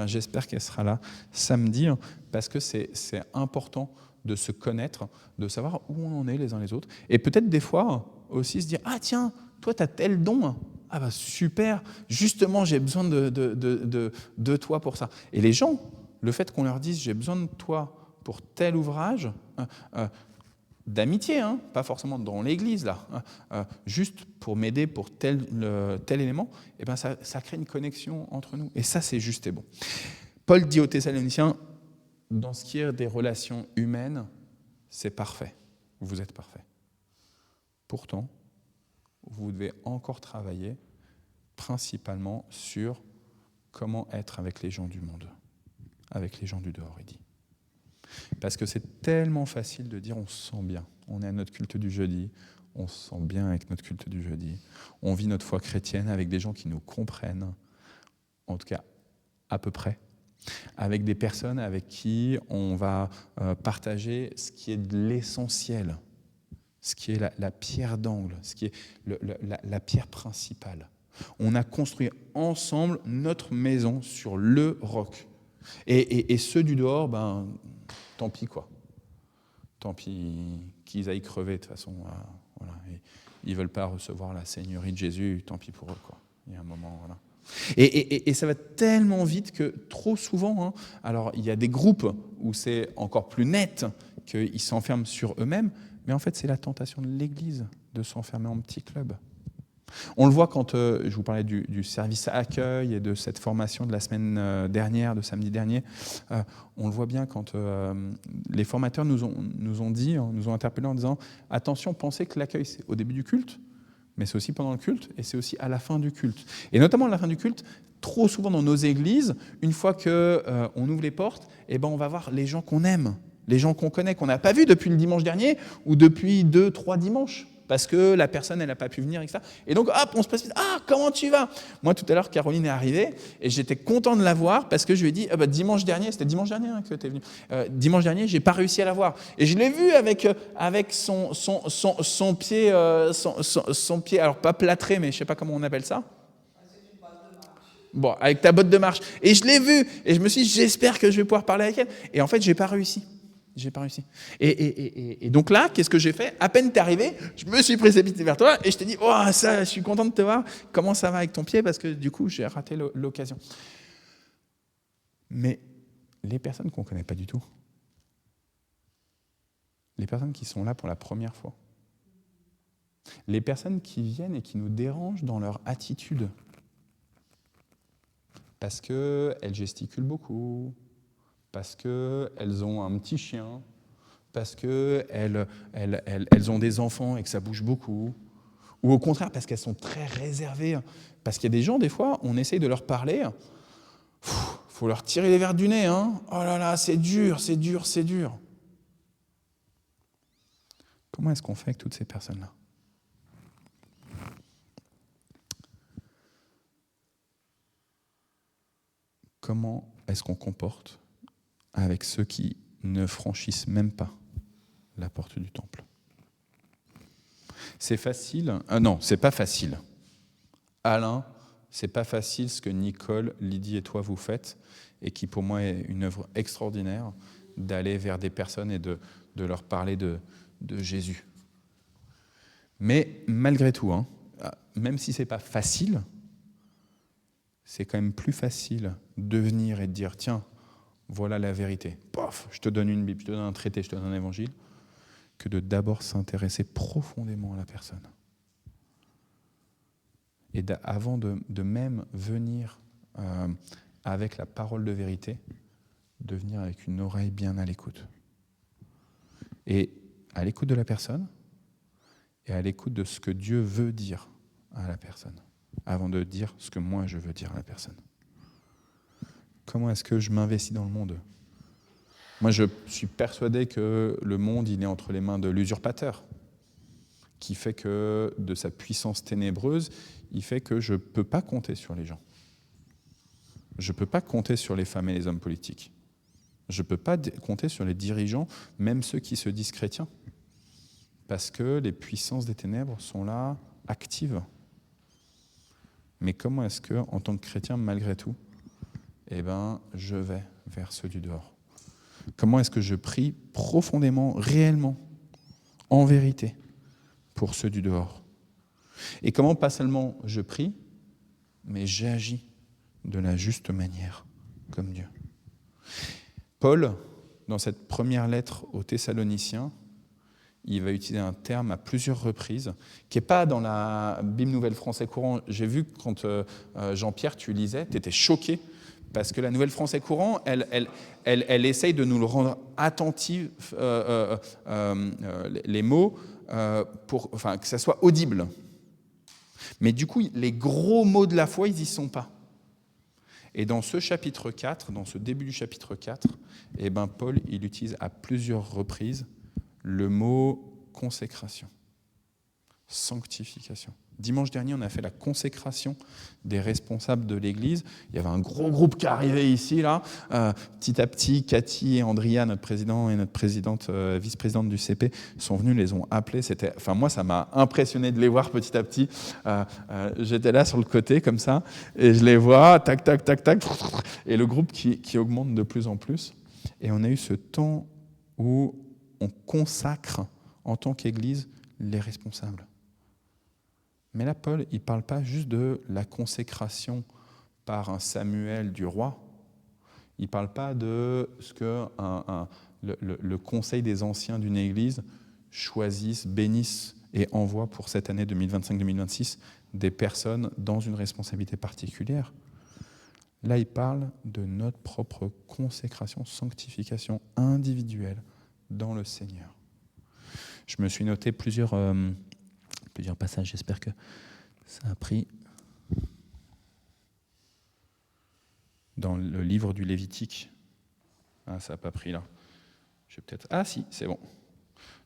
S1: j'espère qu'elle sera là samedi, parce que c'est important de se connaître, de savoir où on en est les uns les autres. Et peut-être des fois aussi se dire, ah tiens, toi tu as tel don, ah super, justement j'ai besoin de toi pour ça. Et les gens, le fait qu'on leur dise, j'ai besoin de toi pour tel ouvrage, d'amitié, pas forcément dans l'église, là, juste pour m'aider pour tel élément, ça crée une connexion entre nous. Et ça, c'est juste et bon. Paul dit aux Thessaloniciens, dans ce qui est des relations humaines, c'est parfait. Vous êtes parfait. Pourtant, vous devez encore travailler principalement sur comment être avec les gens du monde, avec les gens du dehors, il dit. Parce que c'est tellement facile de dire on se sent bien. On est à notre culte du jeudi, on se sent bien avec notre culte du jeudi. On vit notre foi chrétienne avec des gens qui nous comprennent, en tout cas à peu près, avec des personnes avec qui on va partager ce qui est de l'essentiel, ce qui est la pierre d'angle, ce qui est la pierre principale. On a construit ensemble notre maison sur le roc. Et ceux du dehors, tant pis quoi. Tant pis qu'ils aillent crever de toute façon. Voilà. Ils ne veulent pas recevoir la seigneurie de Jésus, tant pis pour eux quoi. Il y a un moment, voilà. Et ça va tellement vite que trop souvent, alors il y a des groupes où c'est encore plus net qu'ils s'enferment sur eux-mêmes, mais en fait c'est la tentation de l'Église de s'enfermer en petit club. On le voit quand je vous parlais du service accueil et de cette formation de la semaine dernière, de samedi dernier. On le voit bien quand les formateurs nous ont dit, nous ont interpellés en disant « Attention, pensez que l'accueil, c'est au début du culte, mais c'est aussi pendant le culte et c'est aussi à la fin du culte. » Et notamment à la fin du culte, trop souvent dans nos églises, une fois qu'on ouvre les portes, on va voir les gens qu'on aime, les gens qu'on connaît, qu'on n'a pas vus depuis le dimanche dernier ou depuis 2-3 dimanches. Parce que la personne, elle n'a pas pu venir, etc. Et donc, hop, on se précipite. Ah, comment tu vas? Moi, tout à l'heure, Caroline est arrivée et j'étais content de la voir parce que je lui ai dit, dimanche dernier, c'était dimanche dernier que tu es venu. Dimanche dernier, j'ai pas réussi à la voir. Et je l'ai vue avec son pied, son pied, alors pas plâtré, mais je sais pas comment on appelle ça. Bon, avec ta botte de marche. Et je l'ai vue et je me suis dit, j'espère que je vais pouvoir parler avec elle. Et en fait, j'ai pas réussi. Et donc là, qu'est-ce que j'ai fait? À peine t'es arrivé, je me suis précipité vers toi et je t'ai dit, oh, ça, je suis content de te voir. Comment ça va avec ton pied? Parce que du coup, j'ai raté l'occasion. Mais les personnes qu'on ne connaît pas du tout, les personnes qui sont là pour la première fois, les personnes qui viennent et qui nous dérangent dans leur attitude, parce qu'elles gesticulent beaucoup, parce qu'elles ont un petit chien, parce qu'elles ont des enfants et que ça bouge beaucoup, ou au contraire parce qu'elles sont très réservées. Parce qu'il y a des gens, des fois, on essaye de leur parler, faut leur tirer les verres du nez. Hein. Oh là là, c'est dur. Comment est-ce qu'on fait avec toutes ces personnes-là? Comment est-ce qu'on comporte avec ceux qui ne franchissent même pas la porte du temple? C'est facile? Non, c'est pas facile. Alain, c'est pas facile ce que Nicole, Lydie et toi vous faites, et qui pour moi est une œuvre extraordinaire, d'aller vers des personnes et de leur parler de Jésus. Mais malgré tout, même si c'est pas facile, c'est quand même plus facile de venir et de dire, tiens, voilà la vérité. Pof, je te donne une Bible, je te donne un traité, je te donne un évangile, que de d'abord s'intéresser profondément à la personne. Et avant de même venir avec la parole de vérité, de venir avec une oreille bien à l'écoute. Et à l'écoute de la personne, et à l'écoute de ce que Dieu veut dire à la personne, avant de dire ce que moi je veux dire à la personne. Comment est-ce que je m'investis dans le monde? Moi, je suis persuadé que le monde, il est entre les mains de l'usurpateur, qui fait que, de sa puissance ténébreuse, il fait que je ne peux pas compter sur les gens. Je ne peux pas compter sur les femmes et les hommes politiques. Je ne peux pas compter sur les dirigeants, même ceux qui se disent chrétiens, parce que les puissances des ténèbres sont là, actives. Mais comment est-ce que, en tant que chrétien, malgré tout, je vais vers ceux du dehors? Comment est-ce que je prie profondément, réellement, en vérité, pour ceux du dehors? Et comment pas seulement je prie, mais j'agis de la juste manière, comme Dieu. Paul, dans cette première lettre aux Thessaloniciens, il va utiliser un terme à plusieurs reprises, qui n'est pas dans la Bible Nouvelle Français Courant. J'ai vu que quand Jean-Pierre, tu lisais, tu étais choqué, parce que la Nouvelle Français Courant, elle essaye de nous le rendre attentif, les mots, que ça soit audible. Mais du coup, les gros mots de la foi, ils n'y sont pas. Et dans ce chapitre 4, dans ce début du chapitre 4, Paul, il utilise à plusieurs reprises le mot consécration, sanctification. Dimanche dernier, on a fait la consécration des responsables de l'Église. Il y avait un gros groupe qui arrivait ici, là. Petit à petit, Cathy et Andrea, notre président et notre présidente, vice-présidente du CP, sont venus, les ont appelés. Moi, ça m'a impressionné de les voir petit à petit. J'étais là sur le côté, comme ça, et je les vois, tac, tac, tac, tac, et le groupe qui augmente de plus en plus. Et on a eu ce temps où on consacre, en tant qu'Église, les responsables. Mais là, Paul, il ne parle pas juste de la consécration par un Samuel du roi. Il ne parle pas de ce que le conseil des anciens d'une église choisissent, bénissent et envoie pour cette année 2025-2026 des personnes dans une responsabilité particulière. Là, il parle de notre propre consécration, sanctification individuelle dans le Seigneur. Je me suis noté plusieurs passages, j'espère que ça a pris. Dans le livre du Lévitique. Ah, ça n'a pas pris là. Ah si, c'est bon.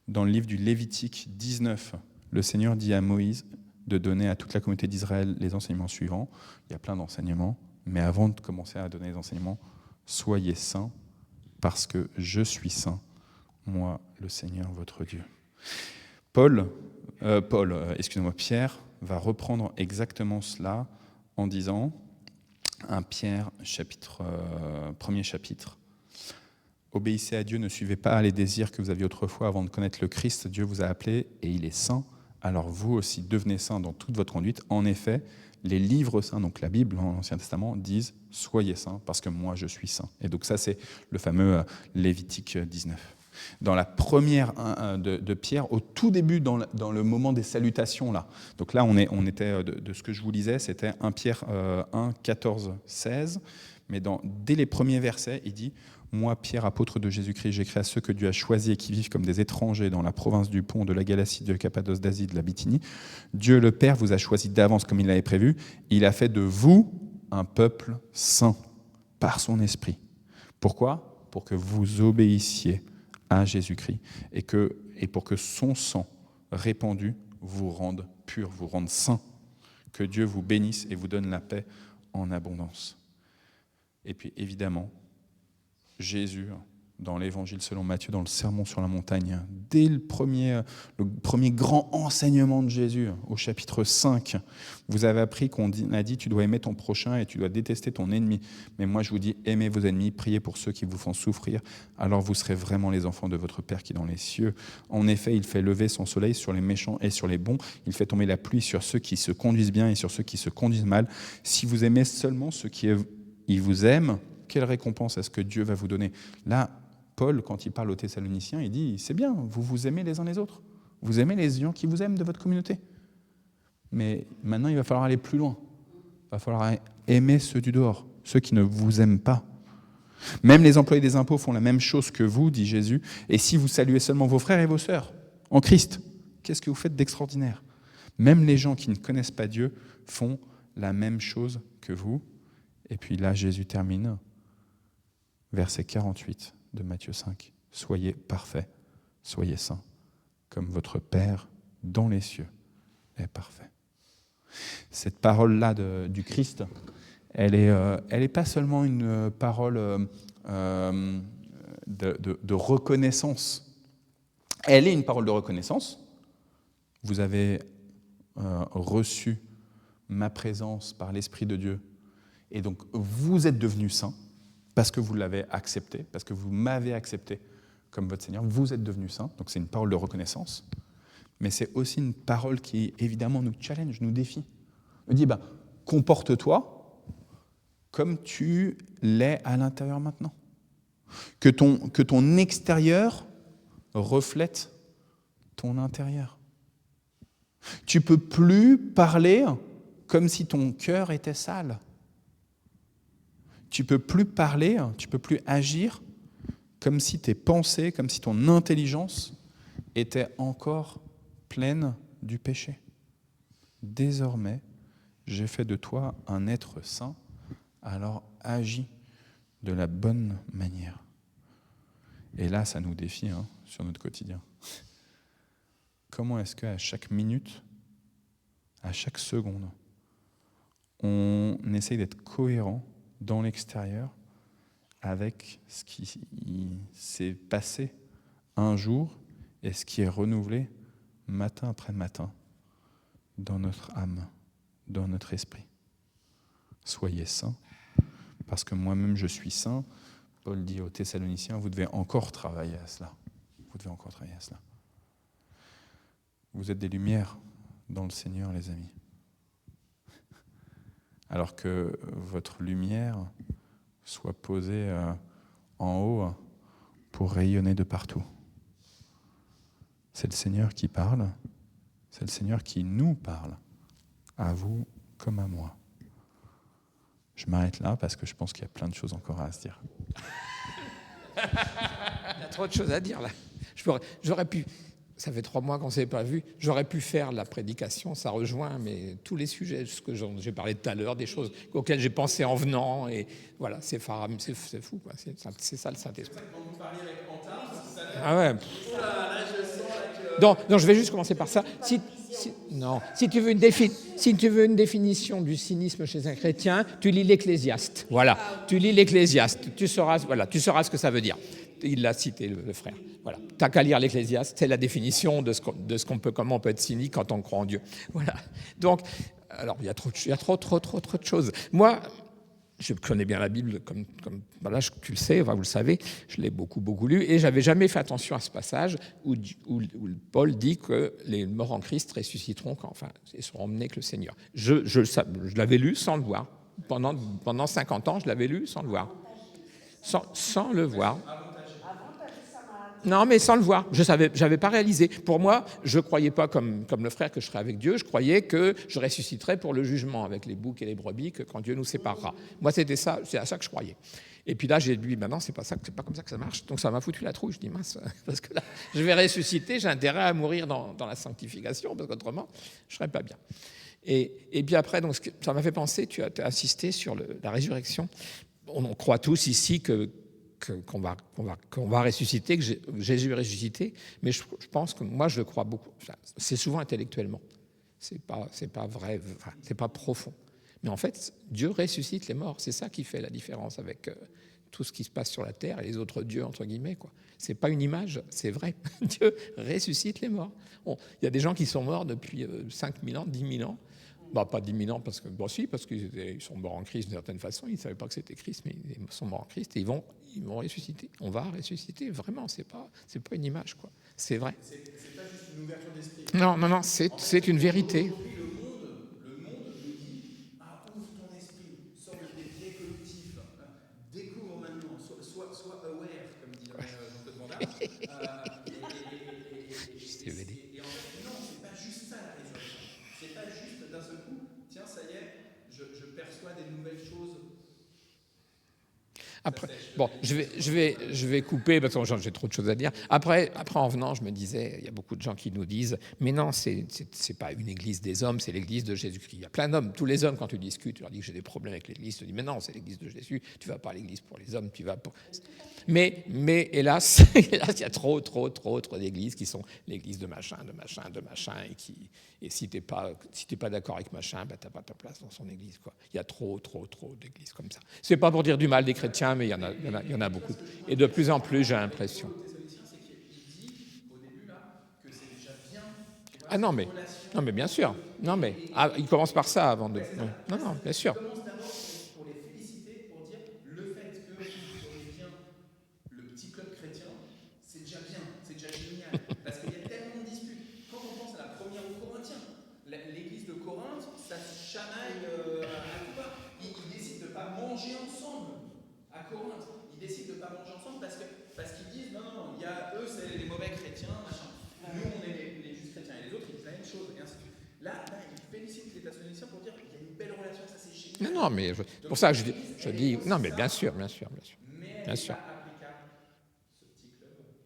S1: Dans le livre du Lévitique 19, le Seigneur dit à Moïse de donner à toute la communauté d'Israël les enseignements suivants. Il y a plein d'enseignements, mais avant de commencer à donner les enseignements, soyez saints, parce que je suis saint, moi, le Seigneur, votre Dieu. Pierre va reprendre exactement cela en disant, 1 Pierre, premier chapitre, obéissez à Dieu, ne suivez pas les désirs que vous aviez autrefois avant de connaître le Christ. Dieu vous a appelé et il est saint. Alors vous aussi devenez saints dans toute votre conduite. En effet, les livres saints, donc la Bible, l'Ancien Testament, disent « Soyez saints parce que moi je suis saint ». Et donc ça c'est le fameux Lévitique 19. Dans la première de Pierre, au tout début, dans le moment des salutations, là. Donc là, on était de ce que je vous lisais, c'était 1 Pierre 1, 14, 16. Mais dès les premiers versets, il dit « Moi, Pierre, apôtre de Jésus-Christ, j'écris à ceux que Dieu a choisis et qui vivent comme des étrangers dans la province du Pont, de la Galatie, de Cappadoce, d'Asie, de la Bithynie. Dieu le Père vous a choisi d'avance comme il l'avait prévu. Il a fait de vous un peuple saint par son esprit. Pourquoi ? Pour que vous obéissiez à Jésus-Christ et pour que son sang répandu vous rende pur, vous rende saint. Que Dieu vous bénisse et vous donne la paix en abondance. » Et puis évidemment, Jésus, dans l'Évangile selon Matthieu, dans le Sermon sur la montagne, dès le premier grand enseignement de Jésus, au chapitre 5, vous avez appris qu'on a dit « Tu dois aimer ton prochain et tu dois détester ton ennemi. Mais moi je vous dis, aimez vos ennemis, priez pour ceux qui vous font souffrir, alors vous serez vraiment les enfants de votre Père qui est dans les cieux. En effet, il fait lever son soleil sur les méchants et sur les bons, il fait tomber la pluie sur ceux qui se conduisent bien et sur ceux qui se conduisent mal. Si vous aimez seulement ceux qui vous aiment, quelle récompense est-ce que Dieu va vous donner ?» Là, Paul, quand il parle aux Thessaloniciens, il dit « C'est bien, vous vous aimez les uns les autres. Vous aimez les gens qui vous aiment de votre communauté. Mais maintenant, il va falloir aller plus loin. Il va falloir aimer ceux du dehors, ceux qui ne vous aiment pas. Même les employés des impôts font la même chose que vous, dit Jésus. Et si vous saluez seulement vos frères et vos sœurs en Christ, qu'est-ce que vous faites d'extraordinaire ? Même les gens qui ne connaissent pas Dieu font la même chose que vous. » Et puis là, Jésus termine, verset 48 de Matthieu 5. « Soyez parfaits, soyez saints, comme votre Père dans les cieux est parfait. » Cette parole-là du Christ, elle est pas seulement une parole de reconnaissance. Elle est une parole de reconnaissance. Vous avez reçu ma présence par l'Esprit de Dieu. Et donc, vous êtes devenus saints parce que vous l'avez accepté, parce que vous m'avez accepté comme votre Seigneur. Vous êtes devenus saints. Donc, c'est une parole de reconnaissance. Mais c'est aussi une parole qui, évidemment, nous challenge, nous défie. Nous dit, comporte-toi comme tu l'es à l'intérieur maintenant. Que ton extérieur reflète ton intérieur. Tu ne peux plus parler comme si ton cœur était sale. Tu ne peux plus parler, tu ne peux plus agir comme si tes pensées, comme si ton intelligence était encore pleine du péché. Désormais, j'ai fait de toi un être saint, alors agis de la bonne manière. Et là, ça nous défie sur notre quotidien. Comment est-ce qu'à chaque minute, à chaque seconde, on essaye d'être cohérent dans l'extérieur avec ce qui s'est passé un jour et ce qui est renouvelé matin après matin dans notre âme, dans notre esprit. Soyez saints, parce que moi-même je suis saint. Paul dit aux Thessaloniciens, vous devez encore travailler à cela. Vous devez encore travailler à cela. Vous êtes des lumières dans le Seigneur, les amis. Alors que votre lumière soit posée en haut pour rayonner de partout. C'est le Seigneur qui parle, C'est le Seigneur qui nous parle, à vous comme à moi. Je m'arrête là parce que je pense qu'il y a plein de choses encore à se dire.
S5: Il y a trop de choses à dire là. J'aurais pu, ça fait 3 mois qu'on ne s'est pas vu, j'aurais pu faire la prédication, ça rejoint mais tous les sujets, ce que j'ai parlé tout à l'heure, des choses auxquelles j'ai pensé en venant, et voilà, c'est fou, quoi. C'est ça le Saint-Esprit. Ah ouais. Donc, je vais juste commencer par ça. Si tu veux une définition du cynisme chez un chrétien, tu lis l'Ecclésiaste. Voilà, tu lis l'Ecclésiaste, tu sauras ce que ça veut dire. Il l'a cité, le frère. Voilà, t'as qu'à lire l'Ecclésiaste, c'est la définition de comment on peut être cynique quand on croit en Dieu. Voilà. Donc, alors il y a trop de choses. Moi, je connais bien la Bible, comme voilà, tu le sais, vous le savez, je l'ai beaucoup lu, et j'avais jamais fait attention à ce passage où Paul dit que les morts en Christ ressusciteront et seront emmenés avec le Seigneur. Je l'avais lu sans le voir. Pendant 50 ans, je l'avais lu sans le voir. Sans le voir. Non, mais sans le voir. J'avais pas réalisé. Pour moi, je croyais pas comme le frère que je serais avec Dieu. Je croyais que je ressusciterais pour le jugement avec les boucs et les brebis, que quand Dieu nous séparera. Moi, c'était ça, c'est à ça que je croyais. Et puis là, j'ai dit, non, c'est pas comme ça que ça marche. Donc ça m'a foutu la trouille. Je dis, mince, parce que là, je vais ressusciter, j'ai intérêt à mourir dans la sanctification, parce qu'autrement, je serais pas bien. Et puis après, donc, ça m'a fait penser, tu as insisté sur la résurrection. On croit tous ici qu'on va ressusciter, que Jésus est ressuscité, mais je pense que moi je le crois beaucoup. C'est souvent intellectuellement, c'est pas vrai, c'est pas profond. Mais en fait, Dieu ressuscite les morts. C'est ça qui fait la différence avec tout ce qui se passe sur la terre et les autres dieux entre guillemets, quoi. C'est pas une image, c'est vrai. Dieu ressuscite les morts. Il y a des gens qui sont morts depuis 5000 ans, 10 000 ans. Bah, pas 10 000 ans, parce qu'ils sont morts en Christ d'une certaine façon, ils ne savaient pas que c'était Christ, mais ils sont morts en Christ et ils vont ressusciter. On va ressusciter, vraiment, c'est pas une image, quoi. C'est vrai. C'est pas juste une ouverture d'esprit. Non, c'est une vérité.
S1: Le monde nous dit, ouvre ton esprit, sors de tes biais cognitifs, découvre maintenant, sois aware, comme dit Jean-Claude Van Damme. Et en fait, non, c'est pas juste ça la résurrection. C'est pas juste d'un seul coup, tiens, ça y est, je perçois des nouvelles choses.
S5: Après, bon, je vais couper parce que j'ai trop de choses à dire. Après, en venant, je me disais, il y a beaucoup de gens qui nous disent, mais non, c'est pas une église des hommes, c'est l'église de Jésus-Christ. Il y a plein d'hommes, tous les hommes, quand tu discutes, tu leur dis que j'ai des problèmes avec l'église, tu te dis, mais non, c'est l'église de Jésus, tu vas pas à l'église pour les hommes, tu vas pour... Mais hélas, il y a trop d'églises qui sont l'église de machin, et si t'es pas d'accord avec machin, bah t'as pas ta place dans son église, quoi. Il y a trop d'églises comme ça. C'est pas pour dire du mal des chrétiens, mais il y en a beaucoup. Et de plus en plus, j'ai l'impression. Ah non, mais bien sûr. Non, mais il commence par ça avant de. Non, bien sûr.
S1: Pour les féliciter, pour dire le fait que vous soyez bien le petit club chrétien, c'est déjà bien, c'est déjà génial. Parce qu'il y a tellement de disputes. Quand on pense à la première aux Corinthiens, l'église de Corinthe, ça se chamaille à tout va. Ils décident de ne pas manger ensemble à Corinthe. Ils décident de ne pas manger ensemble parce qu'ils disent non, il y a eux, c'est les mauvais chrétiens, machin. Nous, on est les justes chrétiens et les autres, ils disent la même chose, et ainsi de suite. Là, ils félicitent les Thessaloniciens pour dire qu'il y a une belle relation, ça c'est génial.
S5: Non, mais pour ça que je dis. Non, mais bien sûr.
S1: Mais elle n'est pas applicable. Ce petit club, ce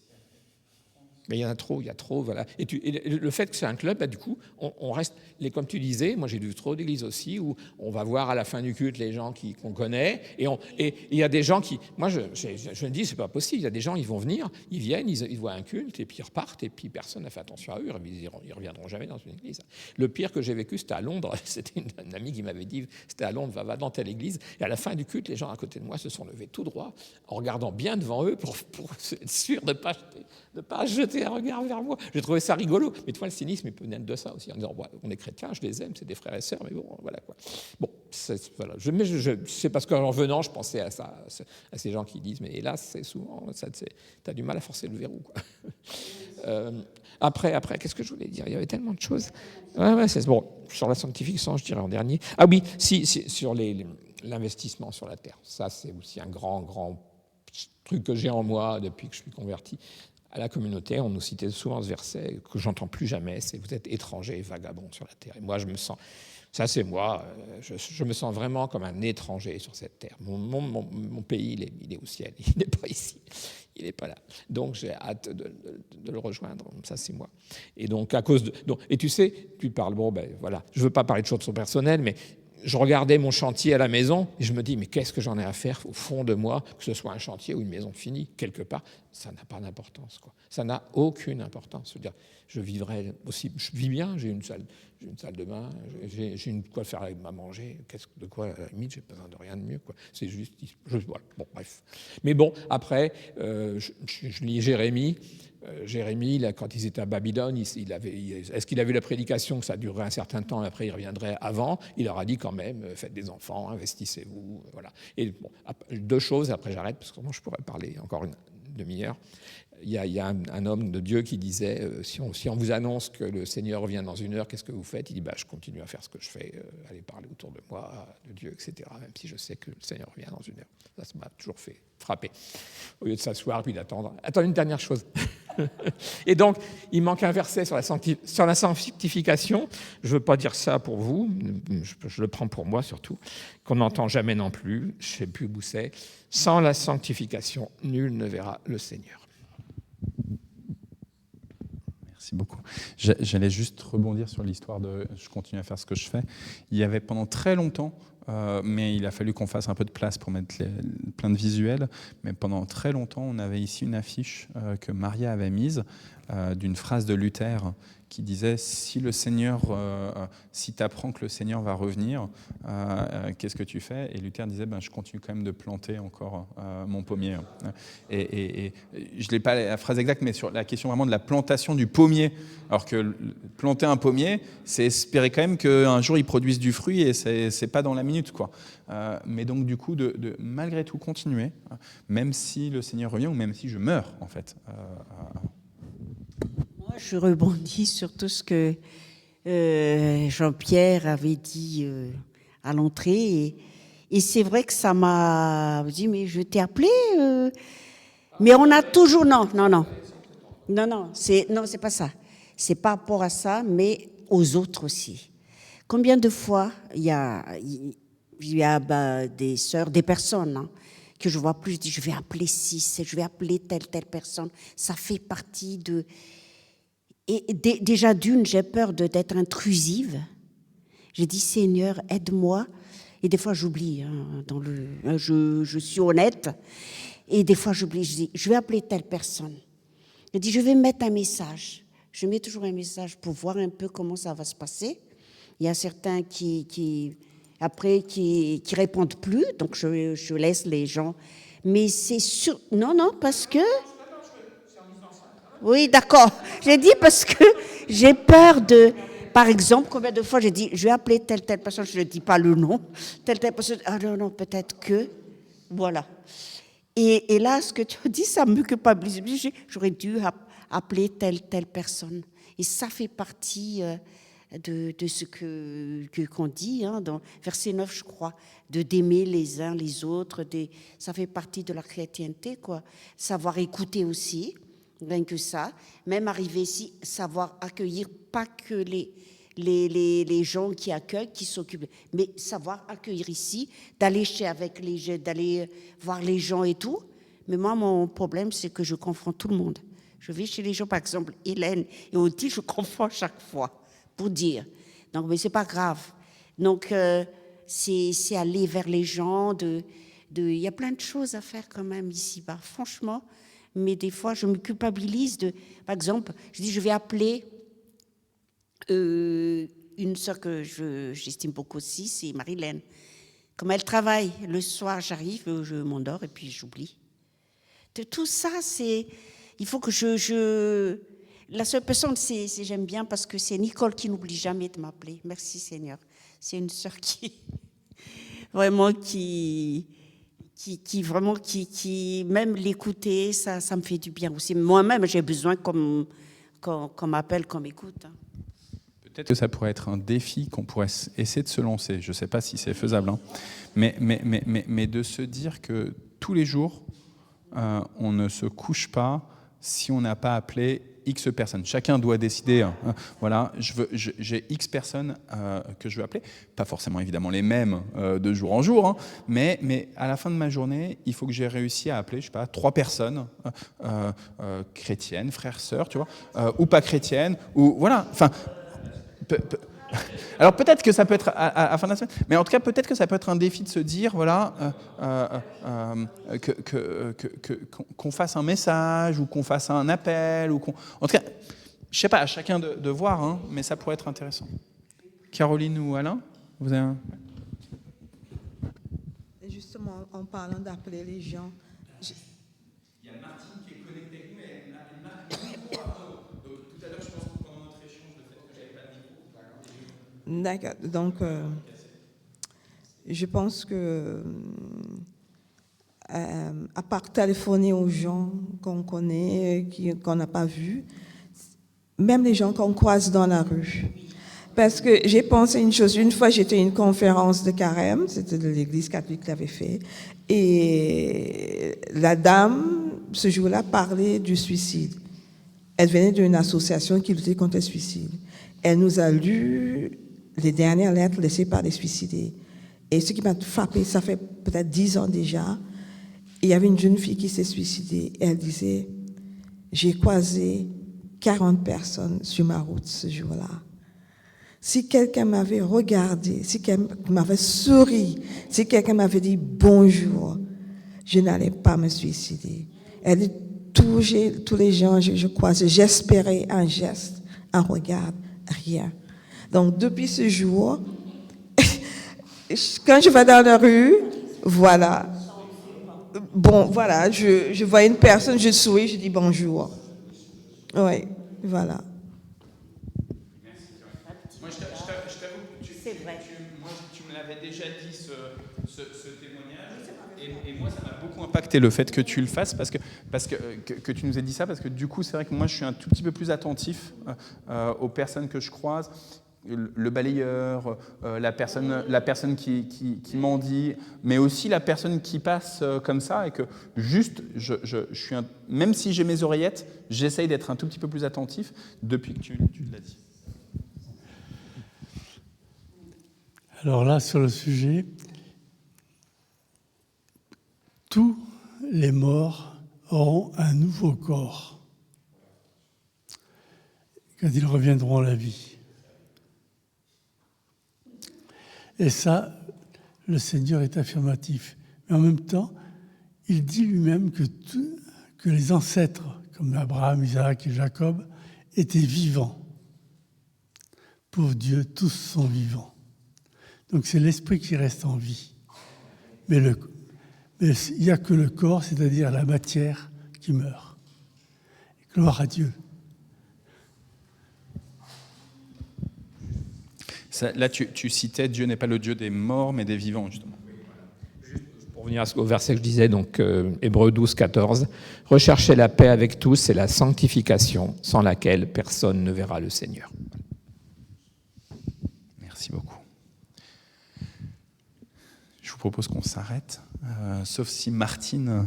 S1: cercle fermé, et aussi après en France.
S5: Mais il y a trop, voilà. Et le fait que c'est un club, bah, du coup, on reste, comme tu disais, moi j'ai vu trop d'églises aussi, où on va voir à la fin du culte les gens qu'on connaît, et il y a des gens qui, moi je me dis, c'est pas possible, il y a des gens, ils vont venir, ils viennent, ils voient un culte, et puis ils repartent, et puis personne n'a fait attention à eux, ils reviendront jamais dans une église. Le pire que j'ai vécu, c'était à Londres, c'était une amie qui m'avait dit, c'était à Londres, va dans telle église, et à la fin du culte, les gens à côté de moi se sont levés tout droit, en regardant bien devant eux, pour être sûr de ne pas jeter un regard vers moi. J'ai trouvé ça rigolo. Mais toi, le cynisme, il peut naître de ça aussi, en disant, on est chrétiens, je les aime, c'est des frères et sœurs, mais bon, voilà quoi. Bon, voilà. C'est parce qu'en venant, je pensais à ça, à ces gens qui disent, mais hélas, c'est souvent, t'as du mal à forcer le verrou, quoi. Après, qu'est-ce que je voulais dire ? Il y avait tellement de choses. Ouais, c'est bon. Sur la sanctification, je dirais en dernier. Ah oui, si sur l'investissement sur la terre. Ça, c'est aussi un grand truc que j'ai en moi depuis que je suis converti. À la communauté, on nous citait souvent ce verset que j'entends plus jamais, c'est « vous êtes étrangers et vagabonds sur la terre ». Et moi, je me sens, ça c'est moi, je me sens vraiment comme un étranger sur cette terre. Mon pays, il est au ciel, il n'est pas ici, il n'est pas là. Donc j'ai hâte de le rejoindre, ça c'est moi. Et donc à cause de... et tu sais, tu parles, voilà, je ne veux pas parler de choses personnelles, mais je regardais mon chantier à la maison et je me dis, mais qu'est-ce que j'en ai à faire au fond de moi, que ce soit un chantier ou une maison finie, quelque part, ça n'a pas d'importance, quoi. Ça n'a aucune importance. C'est-à-dire, je vivrai aussi, je vis bien, j'ai une salle de bain, j'ai quoi faire avec ma manger, de quoi, à la limite, j'ai besoin de rien de mieux, quoi. C'est juste, voilà, bon, bref. Mais bon, après, je lis Jérémie. Jérémie, là, quand ils étaient à Babylone, est-ce qu'il a vu la prédication que ça durerait un certain temps, après il reviendrait avant? Il leur a dit quand même, faites des enfants, investissez-vous, voilà. Et bon, deux choses, après j'arrête, parce que moi je pourrais parler encore une demi-heure. Il y a un homme de Dieu qui disait, si on vous annonce que le Seigneur revient dans 1 heure, qu'est-ce que vous faites? Il dit, je continue à faire ce que je fais, aller parler autour de moi, de Dieu, etc., même si je sais que le Seigneur revient dans 1 heure. Ça m'a toujours fait frapper. Au lieu de s'asseoir puis d'attendre. Attends, une dernière chose. Et donc, il manque un verset sur la sanctification. Je ne veux pas dire ça pour vous, je le prends pour moi surtout, qu'on n'entend jamais non plus, je ne sais plus où c'est. Sans la sanctification, nul ne verra le Seigneur.
S1: Merci beaucoup. J'allais juste rebondir sur l'histoire de « je continue à faire ce que je fais ». Il y avait pendant très longtemps, mais il a fallu qu'on fasse un peu de place pour mettre plein de visuels, mais pendant très longtemps, on avait ici une affiche que Maria avait mise d'une phrase de Luther qui disait « si tu apprends que le Seigneur va revenir, qu'est-ce que tu fais ?» Et Luther disait « je continue quand même de planter encore mon pommier ». Et je n'ai pas la phrase exacte, mais sur la question vraiment de la plantation du pommier. Alors que planter un pommier, c'est espérer quand même qu'un jour il produise du fruit et c'est pas dans la minute, quoi. Mais donc du coup, de malgré tout continuer, même si le Seigneur revient ou même si je meurs, en fait.
S2: Moi, je rebondis sur tout ce que Jean-Pierre avait dit à l'entrée. Et c'est vrai que ça m'a dit, mais je t'ai appelé. Mais on a toujours... Non, c'est pas ça. C'est par rapport à ça, mais aux autres aussi. Combien de fois il y a des sœurs, des personnes que je vois plus, je dis, je vais appeler je vais appeler telle personne. Ça fait partie de... Et déjà d'une, j'ai peur d'être intrusive. J'ai dit, Seigneur, aide-moi. Et des fois, j'oublie. Je suis honnête. Et des fois, j'oublie. Je dis, je vais appeler telle personne. J'ai dit, je vais mettre un message. Je mets toujours un message pour voir un peu comment ça va se passer. Il y a certains qui répondent plus. Donc, je laisse les gens. Mais c'est sûr... Non, parce que... Oui, d'accord. J'ai dit parce que j'ai peur de... Par exemple, combien de fois j'ai dit, je vais appeler telle personne, je ne dis pas le nom, telle personne, ah non, peut-être que... Voilà. Et là, ce que tu as dit, ça me culpabilise. J'aurais dû appeler telle personne. Et ça fait partie de ce qu'on dit, dans verset 9, je crois, d'aimer les uns les autres. Ça fait partie de la chrétienté, quoi. Savoir écouter aussi. Rien que ça, même arriver ici, savoir accueillir, pas que les gens qui accueillent, qui s'occupent, mais savoir accueillir ici, d'aller d'aller voir les gens et tout. Mais moi, mon problème, c'est que je confonds tout le monde. Je vais chez les gens, par exemple, Hélène et Odile, je confonds chaque fois, pour dire. Donc, mais c'est pas grave. Donc, c'est aller vers les gens. Il y a plein de choses à faire quand même ici-bas, franchement. Mais des fois, je me culpabilise par exemple, je dis, je vais appeler une sœur que j'estime beaucoup aussi, c'est Marilène. Comme elle travaille, le soir, j'arrive, je m'endors et puis j'oublie. Tout ça, il faut que la seule personne, j'aime bien parce que c'est Nicole qui n'oublie jamais de m'appeler. Merci Seigneur. C'est une sœur qui même l'écouter, ça me fait du bien aussi. Moi-même, j'ai besoin qu'on m'appelle, qu'on m'écoute.
S1: Peut-être que ça pourrait être un défi qu'on pourrait essayer de se lancer. Je ne sais pas si c'est faisable, mais de se dire que tous les jours, on ne se couche pas si on n'a pas appelé X personnes. Chacun doit décider, voilà, j'ai X personnes que je veux appeler, pas forcément évidemment les mêmes de jour en jour, mais à la fin de ma journée, il faut que j'ai réussi à appeler, je sais pas, 3 personnes chrétiennes, frères, sœurs, tu vois, ou pas chrétiennes, ou voilà, enfin... Alors peut-être que ça peut être à la fin de la semaine, mais en tout cas peut-être que ça peut être un défi de se dire voilà qu'on fasse un message ou qu'on fasse un appel ou en tout cas je sais pas, à chacun de voir, mais ça pourrait être intéressant. Caroline ou Alain, vous avez
S6: Et justement, en parlant d'appeler les gens,
S1: il y a Martine qui est connectée avec nous et elle marque le micro. Donc tout à l'heure je pense que pendant notre échange le fait que j'avais pas de micro.
S6: D'accord. Donc, je pense que, à part téléphoner aux gens qu'on connaît, qu'on n'a pas vus, même les gens qu'on croise dans la rue. Parce que j'ai pensé une chose. Une fois, j'étais à une conférence de carême, c'était de l'Église catholique qui l'avait fait, et la dame, ce jour-là, parlait du suicide. Elle venait d'une association qui luttait contre le suicide. Elle nous a lu les dernières lettres laissées par les suicidés. Et ce qui m'a frappé, ça fait peut-être 10 ans déjà, il y avait une jeune fille qui s'est suicidée. Elle disait, j'ai croisé 40 personnes sur ma route ce jour-là. Si quelqu'un m'avait regardé, si quelqu'un m'avait souri, si quelqu'un m'avait dit bonjour, je n'allais pas me suicider. Elle dit, tous les gens, je croisais, j'espérais un geste, un regard, rien. Donc, depuis ce jour, quand je vais dans la rue, voilà. Bon, voilà, je vois une personne, je souris, je dis bonjour. Oui, voilà.
S1: Moi, je t'avoue que tu me l'avais déjà dit, ce témoignage, et moi, ça m'a beaucoup impacté le fait que tu le fasses, parce que tu nous aies dit ça, parce que du coup, c'est vrai que moi, je suis un tout petit peu plus attentif aux personnes que je croise, le balayeur, la personne qui mendie, mais aussi la personne qui passe comme ça, et que juste, je suis même si j'ai mes oreillettes, j'essaye d'être un tout petit peu plus attentif depuis que tu l'as dit.
S3: Alors là, sur le sujet, tous les morts auront un nouveau corps quand ils reviendront à la vie. Et ça, le Seigneur est affirmatif. Mais en même temps, il dit lui-même que les ancêtres, comme Abraham, Isaac et Jacob, étaient vivants. Pour Dieu, tous sont vivants. Donc c'est l'esprit qui reste en vie. Mais il n'y a que le corps, c'est-à-dire la matière, qui meurt. Gloire à Dieu.
S1: Ça, là, tu citais Dieu n'est pas le Dieu des morts, mais des vivants, justement.
S5: Pour revenir au verset que je disais, donc Hébreux 12, 14, « Recherchez la paix avec tous et la sanctification, sans laquelle personne ne verra le Seigneur. »
S1: Merci beaucoup. Je vous propose qu'on s'arrête, sauf si Martine,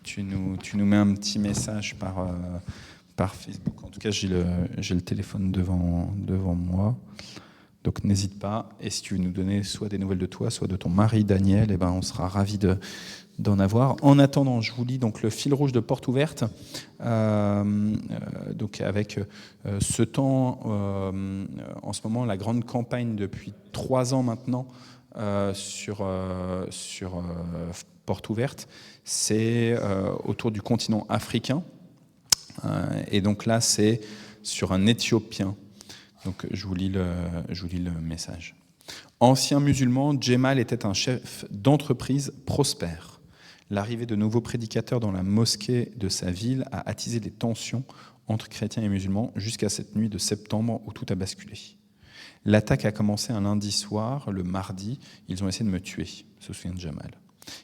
S1: tu nous mets un petit message par Facebook. En tout cas, j'ai le téléphone devant moi. Donc n'hésite pas. Et si tu veux nous donner soit des nouvelles de toi, soit de ton mari Daniel, eh ben, on sera ravis d'en avoir. En attendant, je vous lis donc le fil rouge de Porte Ouverte, donc avec ce temps, en ce moment, la grande campagne depuis 3 ans maintenant sur Porte Ouverte, c'est autour du continent africain. Et donc là, c'est sur un Éthiopien. Donc je vous lis le message. Ancien musulman, Djemal était un chef d'entreprise prospère. L'arrivée de nouveaux prédicateurs dans la mosquée de sa ville a attisé les tensions entre chrétiens et musulmans jusqu'à cette nuit de septembre où tout a basculé. L'attaque a commencé un lundi soir. Le mardi, ils ont essayé de me tuer, se souvient Djemal.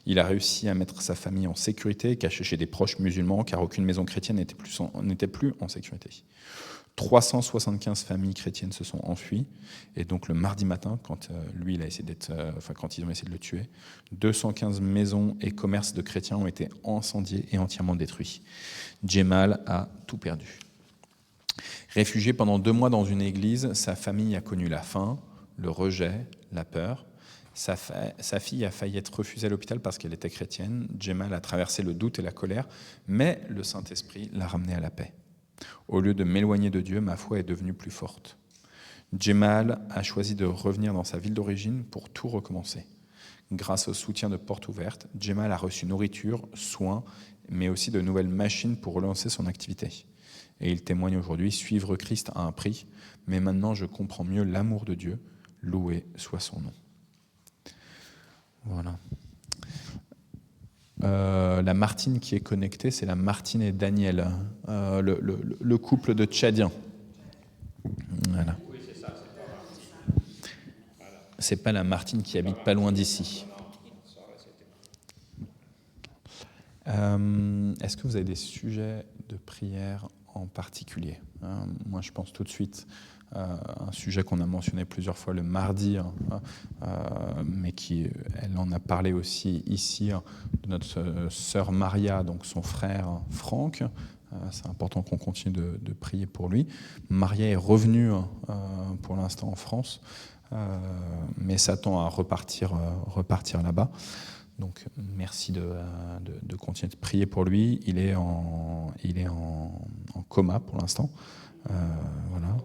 S1: Il a réussi à mettre sa famille en sécurité, cachée chez des proches musulmans, car aucune maison chrétienne n'était plus en sécurité. 375 familles chrétiennes se sont enfuies, et donc le mardi matin, quand lui, il a essayé quand ils ont essayé de le tuer, 215 maisons et commerces de chrétiens ont été incendiés et entièrement détruits. Jemal a tout perdu. Réfugié pendant 2 mois dans une église, sa famille a connu la faim, le rejet, la peur. Sa fille a failli être refusée à l'hôpital parce qu'elle était chrétienne. Jemal a traversé le doute et la colère, mais le Saint-Esprit l'a ramené à la paix. Au lieu de m'éloigner de Dieu, ma foi est devenue plus forte. Jemal a choisi de revenir dans sa ville d'origine pour tout recommencer. Grâce au soutien de Portes Ouvertes, Jemal a reçu nourriture, soins, mais aussi de nouvelles machines pour relancer son activité. Et il témoigne aujourd'hui, suivre Christ a un prix, mais maintenant je comprends mieux l'amour de Dieu, loué soit son nom. Voilà. La Martine qui est connectée, c'est la Martine et Daniel, le couple de Tchadiens. Voilà. C'est pas la Martine qui habite pas loin d'ici. Est-ce que vous avez des sujets de prière en particulier? Moi, je pense tout de suite un sujet qu'on a mentionné plusieurs fois le mardi, mais elle en a parlé aussi ici, de notre sœur Maria, donc son frère Franck. C'est important qu'on continue de prier pour lui. Maria est revenue pour l'instant en France, mais s'attend à repartir là-bas. Donc merci de continuer de prier pour lui. Il est en coma pour l'instant. Voilà.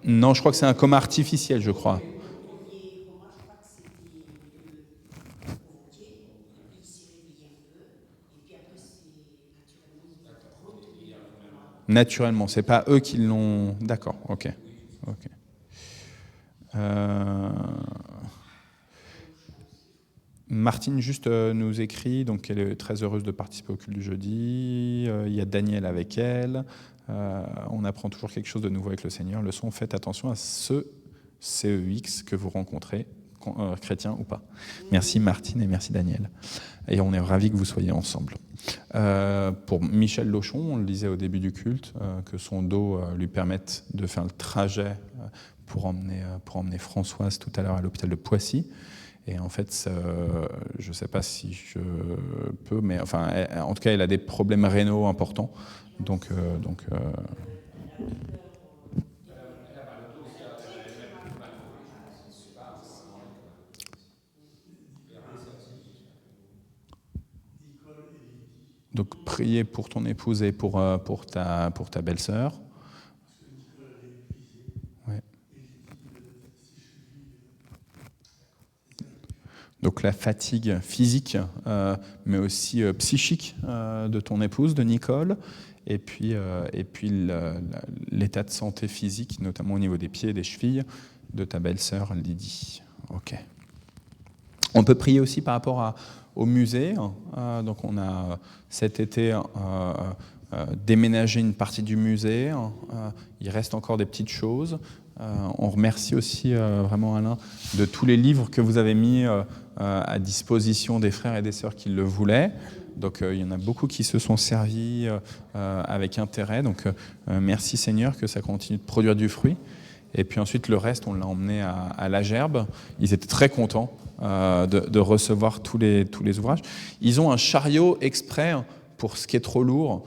S1: Non, je crois que c'est un coma artificiel, je crois. Naturellement, c'est pas eux qui l'ont. D'accord, ok. Martine juste nous écrit, donc elle est très heureuse de participer au culte du jeudi. Il y a Daniel avec elle. On apprend toujours quelque chose de nouveau avec le Seigneur. Leçon, faites attention à ce CEX que vous rencontrez, chrétien ou pas. Merci Martine et merci Daniel. Et on est ravis que vous soyez ensemble. Pour Michel Lochon, on le disait au début du culte, que son dos lui permette de faire le trajet pour emmener Françoise tout à l'heure à l'hôpital de Poissy. Et en fait, je ne sais pas si je peux, mais enfin, en tout cas, elle a des problèmes rénaux importants. Donc, priez pour ton épouse et pour ta belle-sœur. Ouais. Donc la fatigue physique, mais aussi psychique de ton épouse, de Nicole, et puis l'état de santé physique, notamment au niveau des pieds et des chevilles, de ta belle-sœur Lydie. Ok. On peut prier aussi par rapport au musée. Donc on a cet été déménagé une partie du musée. Il reste encore des petites choses. On remercie aussi vraiment Alain de tous les livres que vous avez mis à disposition des frères et des sœurs qui le voulaient. Donc il y en a beaucoup qui se sont servis avec intérêt. Donc merci Seigneur que ça continue de produire du fruit. Et puis ensuite le reste, on l'a emmené à la Gerbe. Ils étaient très contents de recevoir tous les ouvrages. Ils ont un chariot exprès pour ce qui est trop lourd,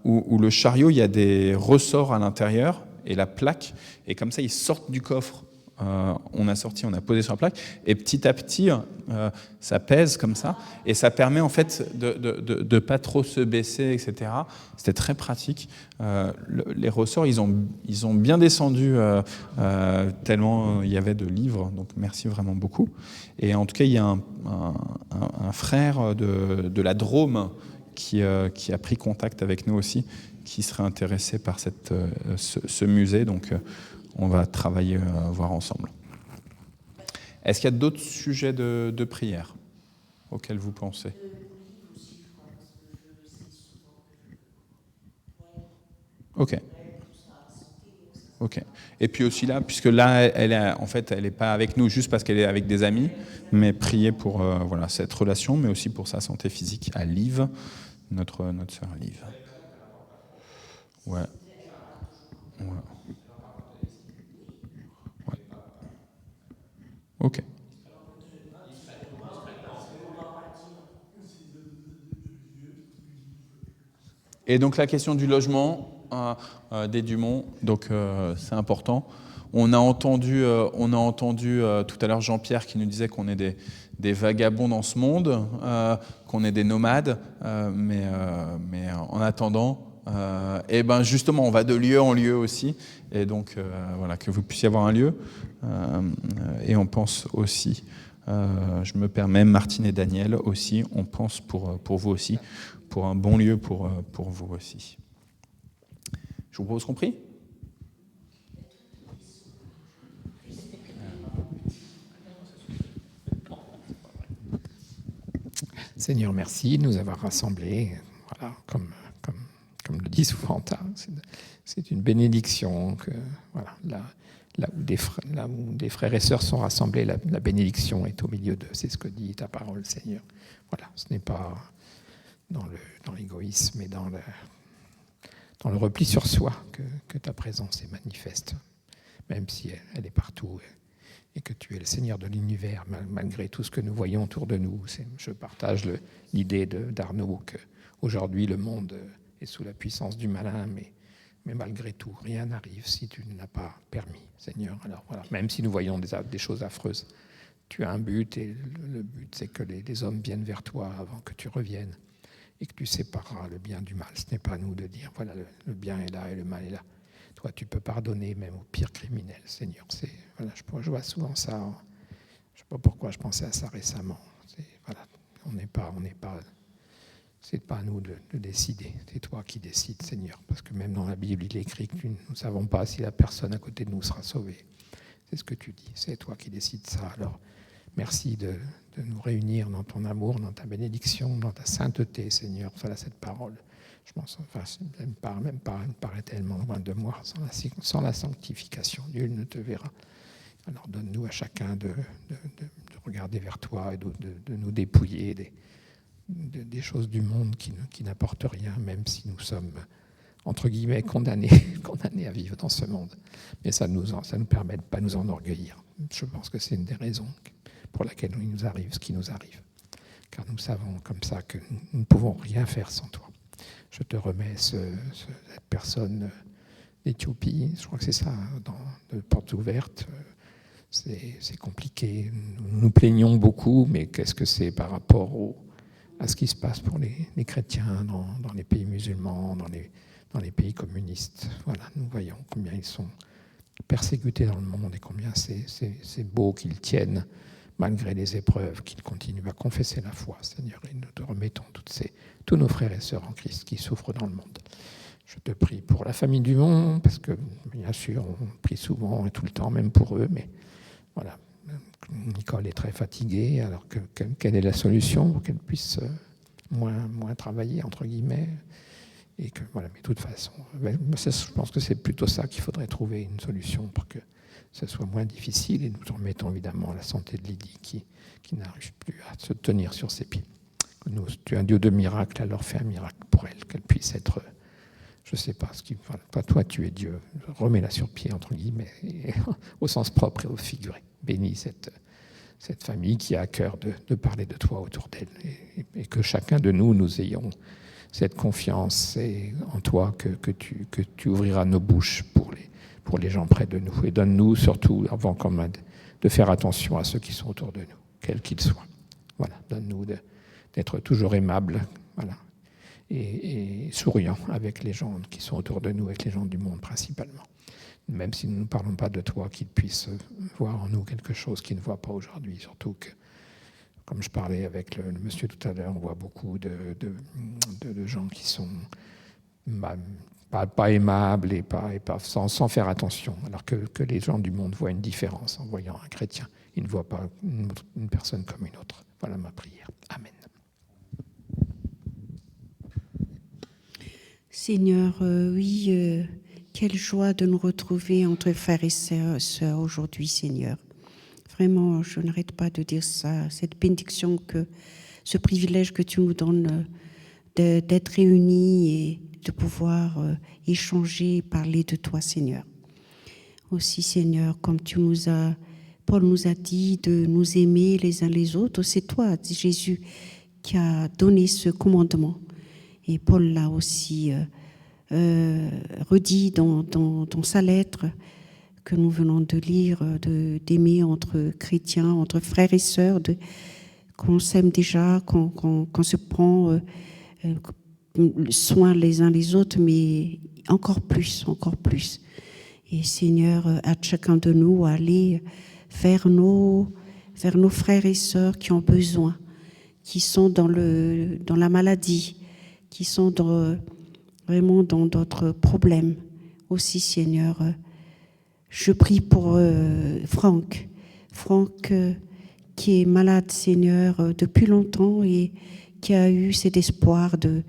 S1: où le chariot, il y a des ressorts à l'intérieur et la plaque, et comme ça ils sortent du coffre. On a posé sur la plaque, et petit à petit, ça pèse comme ça, et ça permet en fait de pas trop se baisser, etc. C'était très pratique. Les ressorts, ils ont bien descendu tellement il y avait de livres, donc merci vraiment beaucoup. Et en tout cas, il y a un frère de la Drôme qui a pris contact avec nous aussi, qui serait intéressé par ce musée, donc on va travailler, voir ensemble. Est-ce qu'il y a d'autres sujets de prière auxquels vous pensez? Ok. Et puis aussi là, puisque là, en fait, elle n'est pas avec nous juste parce qu'elle est avec des amis, mais prier pour voilà, cette relation, mais aussi pour sa santé physique à Liv, notre sœur Liv. Ouais. Ouais. Ouais. Ok. Et donc la question du logement des Dumont, donc c'est important. On a entendu tout à l'heure Jean-Pierre qui nous disait qu'on est des vagabonds dans ce monde, qu'on est des nomades, mais en attendant, et ben justement on va de lieu en lieu aussi, et donc voilà, que vous puissiez avoir un lieu, et on pense aussi, je me permets, Martine et Daniel aussi, on pense pour vous aussi, pour un bon lieu pour vous aussi. Je vous propose qu'on prie.
S5: Seigneur, merci de nous avoir rassemblés. Voilà, comme le dit souvent, c'est une bénédiction que voilà, là où des frères et sœurs sont rassemblés, la bénédiction est au milieu d'eux. C'est ce que dit ta parole, Seigneur. Voilà, ce n'est pas dans l'égoïsme et dans le repli sur soi que ta présence est manifeste, même si elle est partout et que tu es le Seigneur de l'univers, malgré tout ce que nous voyons autour de nous. Je partage l'idée d'Arnaud qu'aujourd'hui le monde est sous la puissance du malin, mais malgré tout, rien n'arrive si tu ne l'as pas permis, Seigneur. Alors voilà, même si nous voyons des choses affreuses, tu as un but, et le but c'est que les hommes viennent vers toi avant que tu reviennes, et que tu sépareras le bien du mal. Ce n'est pas à nous de dire, voilà, le bien est là et le mal est là. Toi, tu peux pardonner même aux pires criminels, Seigneur. Voilà, je vois souvent ça. Je ne sais pas pourquoi je pensais à ça récemment. Voilà, c'est pas à nous de décider. C'est toi qui décides, Seigneur. Parce que même dans la Bible, il est écrit que nous ne savons pas si la personne à côté de nous sera sauvée. C'est ce que tu dis. C'est toi qui décides ça. Alors, merci de nous réunir dans ton amour, dans ta bénédiction, dans ta sainteté, Seigneur. Voilà cette parole. Je pense, elle me paraît tellement loin de moi. Sans la sanctification, nul ne te verra. Alors donne-nous à chacun de regarder vers toi et de nous dépouiller des choses du monde qui n'apportent rien, même si nous sommes, entre guillemets, condamnés à vivre dans ce monde. Mais ça nous permet de ne pas nous enorgueillir. Je pense que c'est une des raisons pour laquelle il nous arrive ce qui nous arrive. Car nous savons comme ça que nous ne pouvons rien faire sans toi. Je te remets cette personne d'Éthiopie, je crois que c'est ça, de Portes Ouvertes. C'est compliqué. Nous nous plaignons beaucoup, mais qu'est-ce que c'est par rapport à ce qui se passe pour les chrétiens dans les pays musulmans, dans les pays communistes. Voilà, nous voyons combien ils sont persécutés dans le monde et combien c'est beau qu'ils tiennent malgré les épreuves, qu'ils continuent à confesser la foi, Seigneur. Et nous te remettons tous nos frères et sœurs en Christ qui souffrent dans le monde. Je te prie pour la famille Dumont, parce que, bien sûr, on prie souvent et tout le temps, même pour eux, mais voilà, Nicole est très fatiguée, alors quelle est la solution pour qu'elle puisse moins travailler, entre guillemets, et que, voilà, mais de toute façon, je pense que c'est plutôt ça qu'il faudrait trouver une solution pour que ce soit moins difficile, et nous remettons évidemment la santé de Lydie qui n'arrive plus à se tenir sur ses pieds. Tu es un Dieu de miracle, alors fais un miracle pour elle, qu'elle puisse être, je ne sais pas, toi tu es Dieu, remets-la sur pied, entre guillemets, au sens propre et au figuré. Bénis cette famille qui a à cœur de parler de toi autour d'elle, et que chacun de nous ayons cette confiance en toi, que tu ouvriras nos bouches pour les gens près de nous, et donne-nous surtout, avant comme de faire attention à ceux qui sont autour de nous, quels qu'ils soient. Voilà, donne-nous d'être toujours aimables, voilà, et souriants avec les gens qui sont autour de nous, avec les gens du monde principalement. Même si nous ne parlons pas de toi, qu'ils puissent voir en nous quelque chose qu'ils ne voient pas aujourd'hui. Surtout que, comme je parlais avec le monsieur tout à l'heure, on voit beaucoup de gens qui sont pas aimables et pas sans faire attention, alors que les gens du monde voient une différence en voyant un chrétien. Ils ne voient pas une personne comme une autre. Voilà ma prière. Amen.
S2: Seigneur, Quelle joie de nous retrouver entre frères et sœurs aujourd'hui, Seigneur. Vraiment, je n'arrête pas de dire ça, cette bénédiction, ce privilège que tu nous donnes d'être réunis et de pouvoir échanger, parler de toi, Seigneur. Aussi, Seigneur, comme Paul nous a dit de nous aimer les uns les autres, c'est toi, Jésus, qui a donné ce commandement. Et Paul l'a aussi redit dans sa lettre que nous venons de lire, d'aimer entre chrétiens, entre frères et sœurs, qu'on s'aime déjà, qu'on se prend soin les uns les autres, mais encore plus. Et Seigneur, à chacun de nous, aller vers nos frères et sœurs qui ont besoin, qui sont dans la maladie, qui sont vraiment dans d'autres problèmes. Aussi, Seigneur, je prie pour Franck, qui est malade, Seigneur, depuis longtemps et qui a eu cet espoir de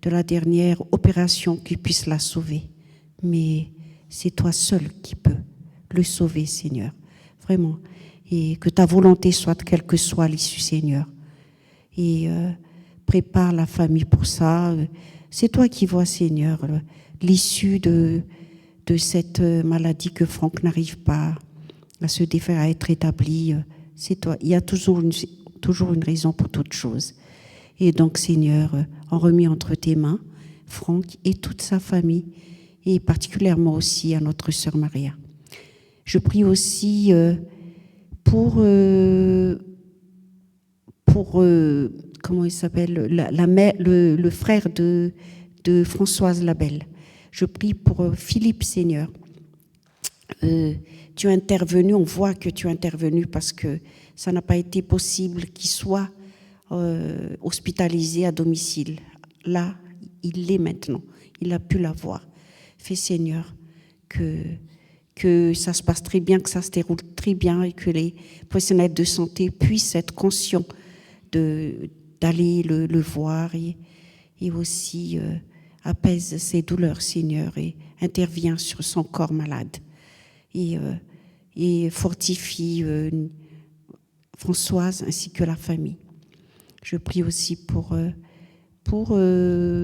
S2: la dernière opération qui puisse la sauver. Mais c'est toi seul qui peux le sauver, Seigneur, vraiment. Et que ta volonté soit, quelle que soit l'issue, Seigneur. Et prépare la famille pour ça. C'est toi qui vois, Seigneur, l'issue de cette maladie que Franck n'arrive pas à se défaire, à être établi. C'est toi. Il y a toujours une raison pour toute chose. Et donc, Seigneur, on remet entre tes mains Franck et toute sa famille, et particulièrement aussi à notre sœur Maria. Je prie aussi pour comment il s'appelle, le frère de Françoise Labelle. Je prie pour Philippe, Seigneur. Tu es intervenu, on voit que tu es intervenu parce que ça n'a pas été possible qu'il soit hospitalisé à domicile. Là, il l'est maintenant. Il a pu l'avoir. Fais, Seigneur, que ça se passe très bien, que ça se déroule très bien et que les professionnels de santé puissent être conscients d'aller le voir et aussi apaise ses douleurs, Seigneur, et intervient sur son corps malade et fortifie Françoise ainsi que la famille. Je prie aussi pour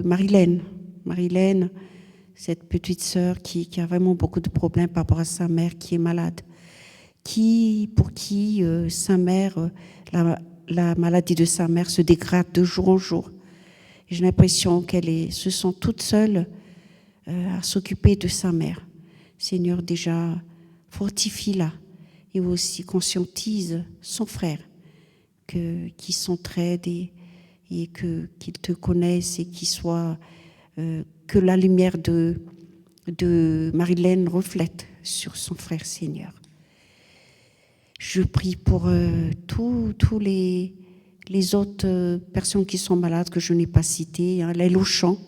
S2: Marilène, cette petite sœur qui a vraiment beaucoup de problèmes par rapport à sa mère qui est malade, pour qui sa mère, la maladie de sa mère se dégrade de jour en jour. Et j'ai l'impression qu'elle se sent toute seule à s'occuper de sa mère. Seigneur, déjà, fortifie-la et aussi conscientise son frère, qu'il s'entraide et qu'il te connaisse et qu'il soit, que la lumière de Marilène reflète sur son frère, Seigneur. Je prie pour tous les autres personnes qui sont malades que je n'ai pas citées, hein, les Lauchamp.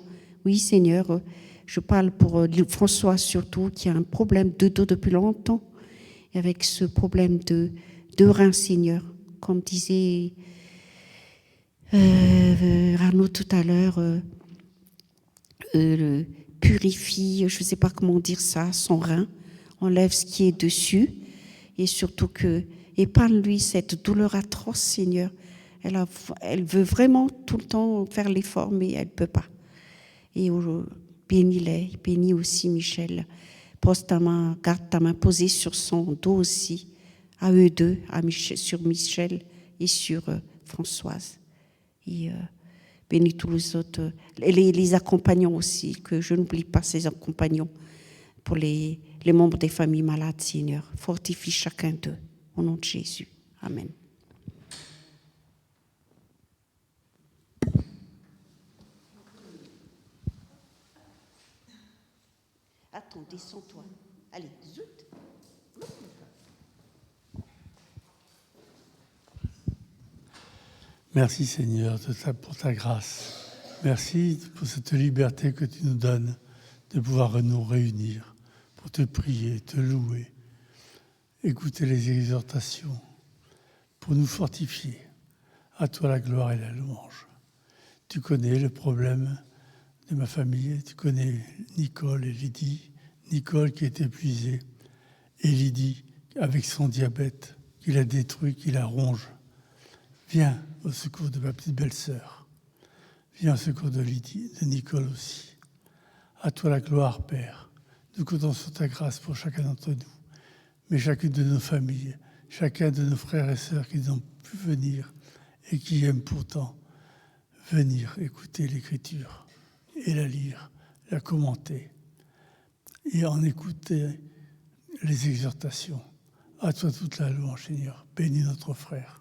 S2: Oui, Seigneur, je parle pour François surtout, qui a un problème de dos depuis longtemps, et avec ce problème de rein, Seigneur, comme disait Arnaud tout à l'heure, purifie, je ne sais pas comment dire ça, son rein, enlève ce qui est dessus, et surtout épargne-lui cette douleur atroce, Seigneur. Elle veut vraiment tout le temps faire l'effort, mais elle ne peut pas. Et bénis-les, bénis aussi Michel. Pose ta main, garde ta main posée sur son dos aussi, à eux deux, sur Michel et sur Françoise. Et bénis tous les autres, les accompagnants aussi, que je n'oublie pas ces accompagnants pour les membres des familles malades, Seigneur. Fortifie chacun d'eux, au nom de Jésus. Amen. Attends, descends-toi. Allez, zut.
S3: Merci Seigneur pour ta grâce. Merci pour cette liberté que tu nous donnes de pouvoir nous réunir pour te prier, te louer, écouter les exhortations, pour nous fortifier. À toi la gloire et la louange. Tu connais le problème de ma famille, tu connais Nicole et Lydie, Nicole qui est épuisée, et Lydie avec son diabète qui la détruit, qui la ronge. Viens au secours de ma petite belle-sœur. Viens au secours de Lydie, de Nicole aussi. À toi la gloire, Père. Nous comptons sur ta grâce pour chacun d'entre nous, mais chacune de nos familles, chacun de nos frères et sœurs qui n'ont pu venir et qui aiment pourtant venir écouter l'Écriture et la lire, la commenter et en écouter les exhortations. À toi toute la louange, Seigneur. Bénis notre frère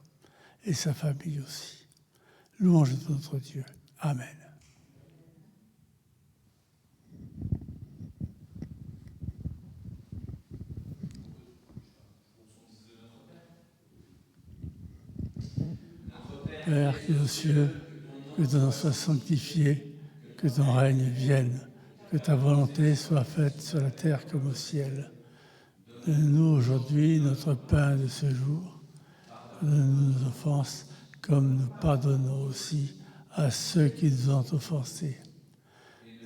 S3: et sa famille aussi. Louange de notre Dieu. Amen. Père qui es aux cieux, que ton nom soit sanctifié, que ton règne vienne, que ta volonté soit faite sur la terre comme au ciel. Donne-nous aujourd'hui notre pain de ce jour. Donne-nous nos offenses comme nous pardonnons aussi à ceux qui nous ont offensés.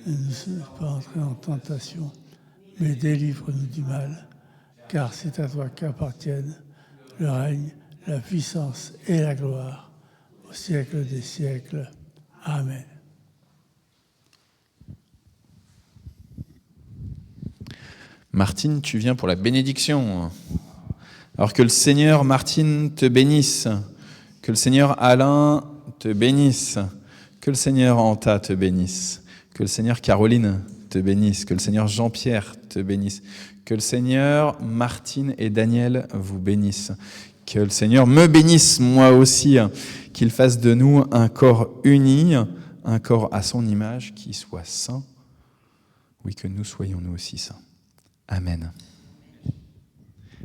S3: Ne nous laisse pas entrer en tentation, mais délivre-nous du mal, car c'est à toi qu'appartiennent le règne, la puissance et la gloire au siècle des siècles. Amen.
S1: Martine, tu viens pour la bénédiction. Alors que le Seigneur, Martine, te bénisse. Que le Seigneur, Alain, te bénisse. Que le Seigneur, Anta, te bénisse. Que le Seigneur, Caroline, te bénisse. Que le Seigneur, Jean-Pierre, te bénisse. Que le Seigneur, Martine et Daniel vous bénissent. Que le Seigneur me bénisse, moi aussi, qu'il fasse de nous un corps uni, un corps à son image, qui soit saint. Oui, que nous soyons nous aussi saints. Amen.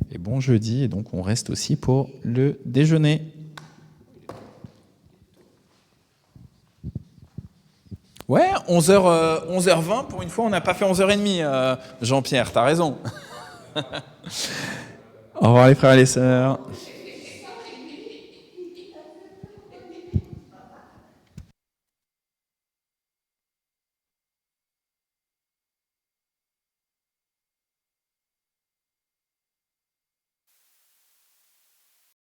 S1: Et bon jeudi, et donc on reste aussi pour le déjeuner. Ouais, 11h20, pour une fois, on n'a pas fait 11h30, Jean-Pierre, t'as raison. Au revoir les frères et les sœurs.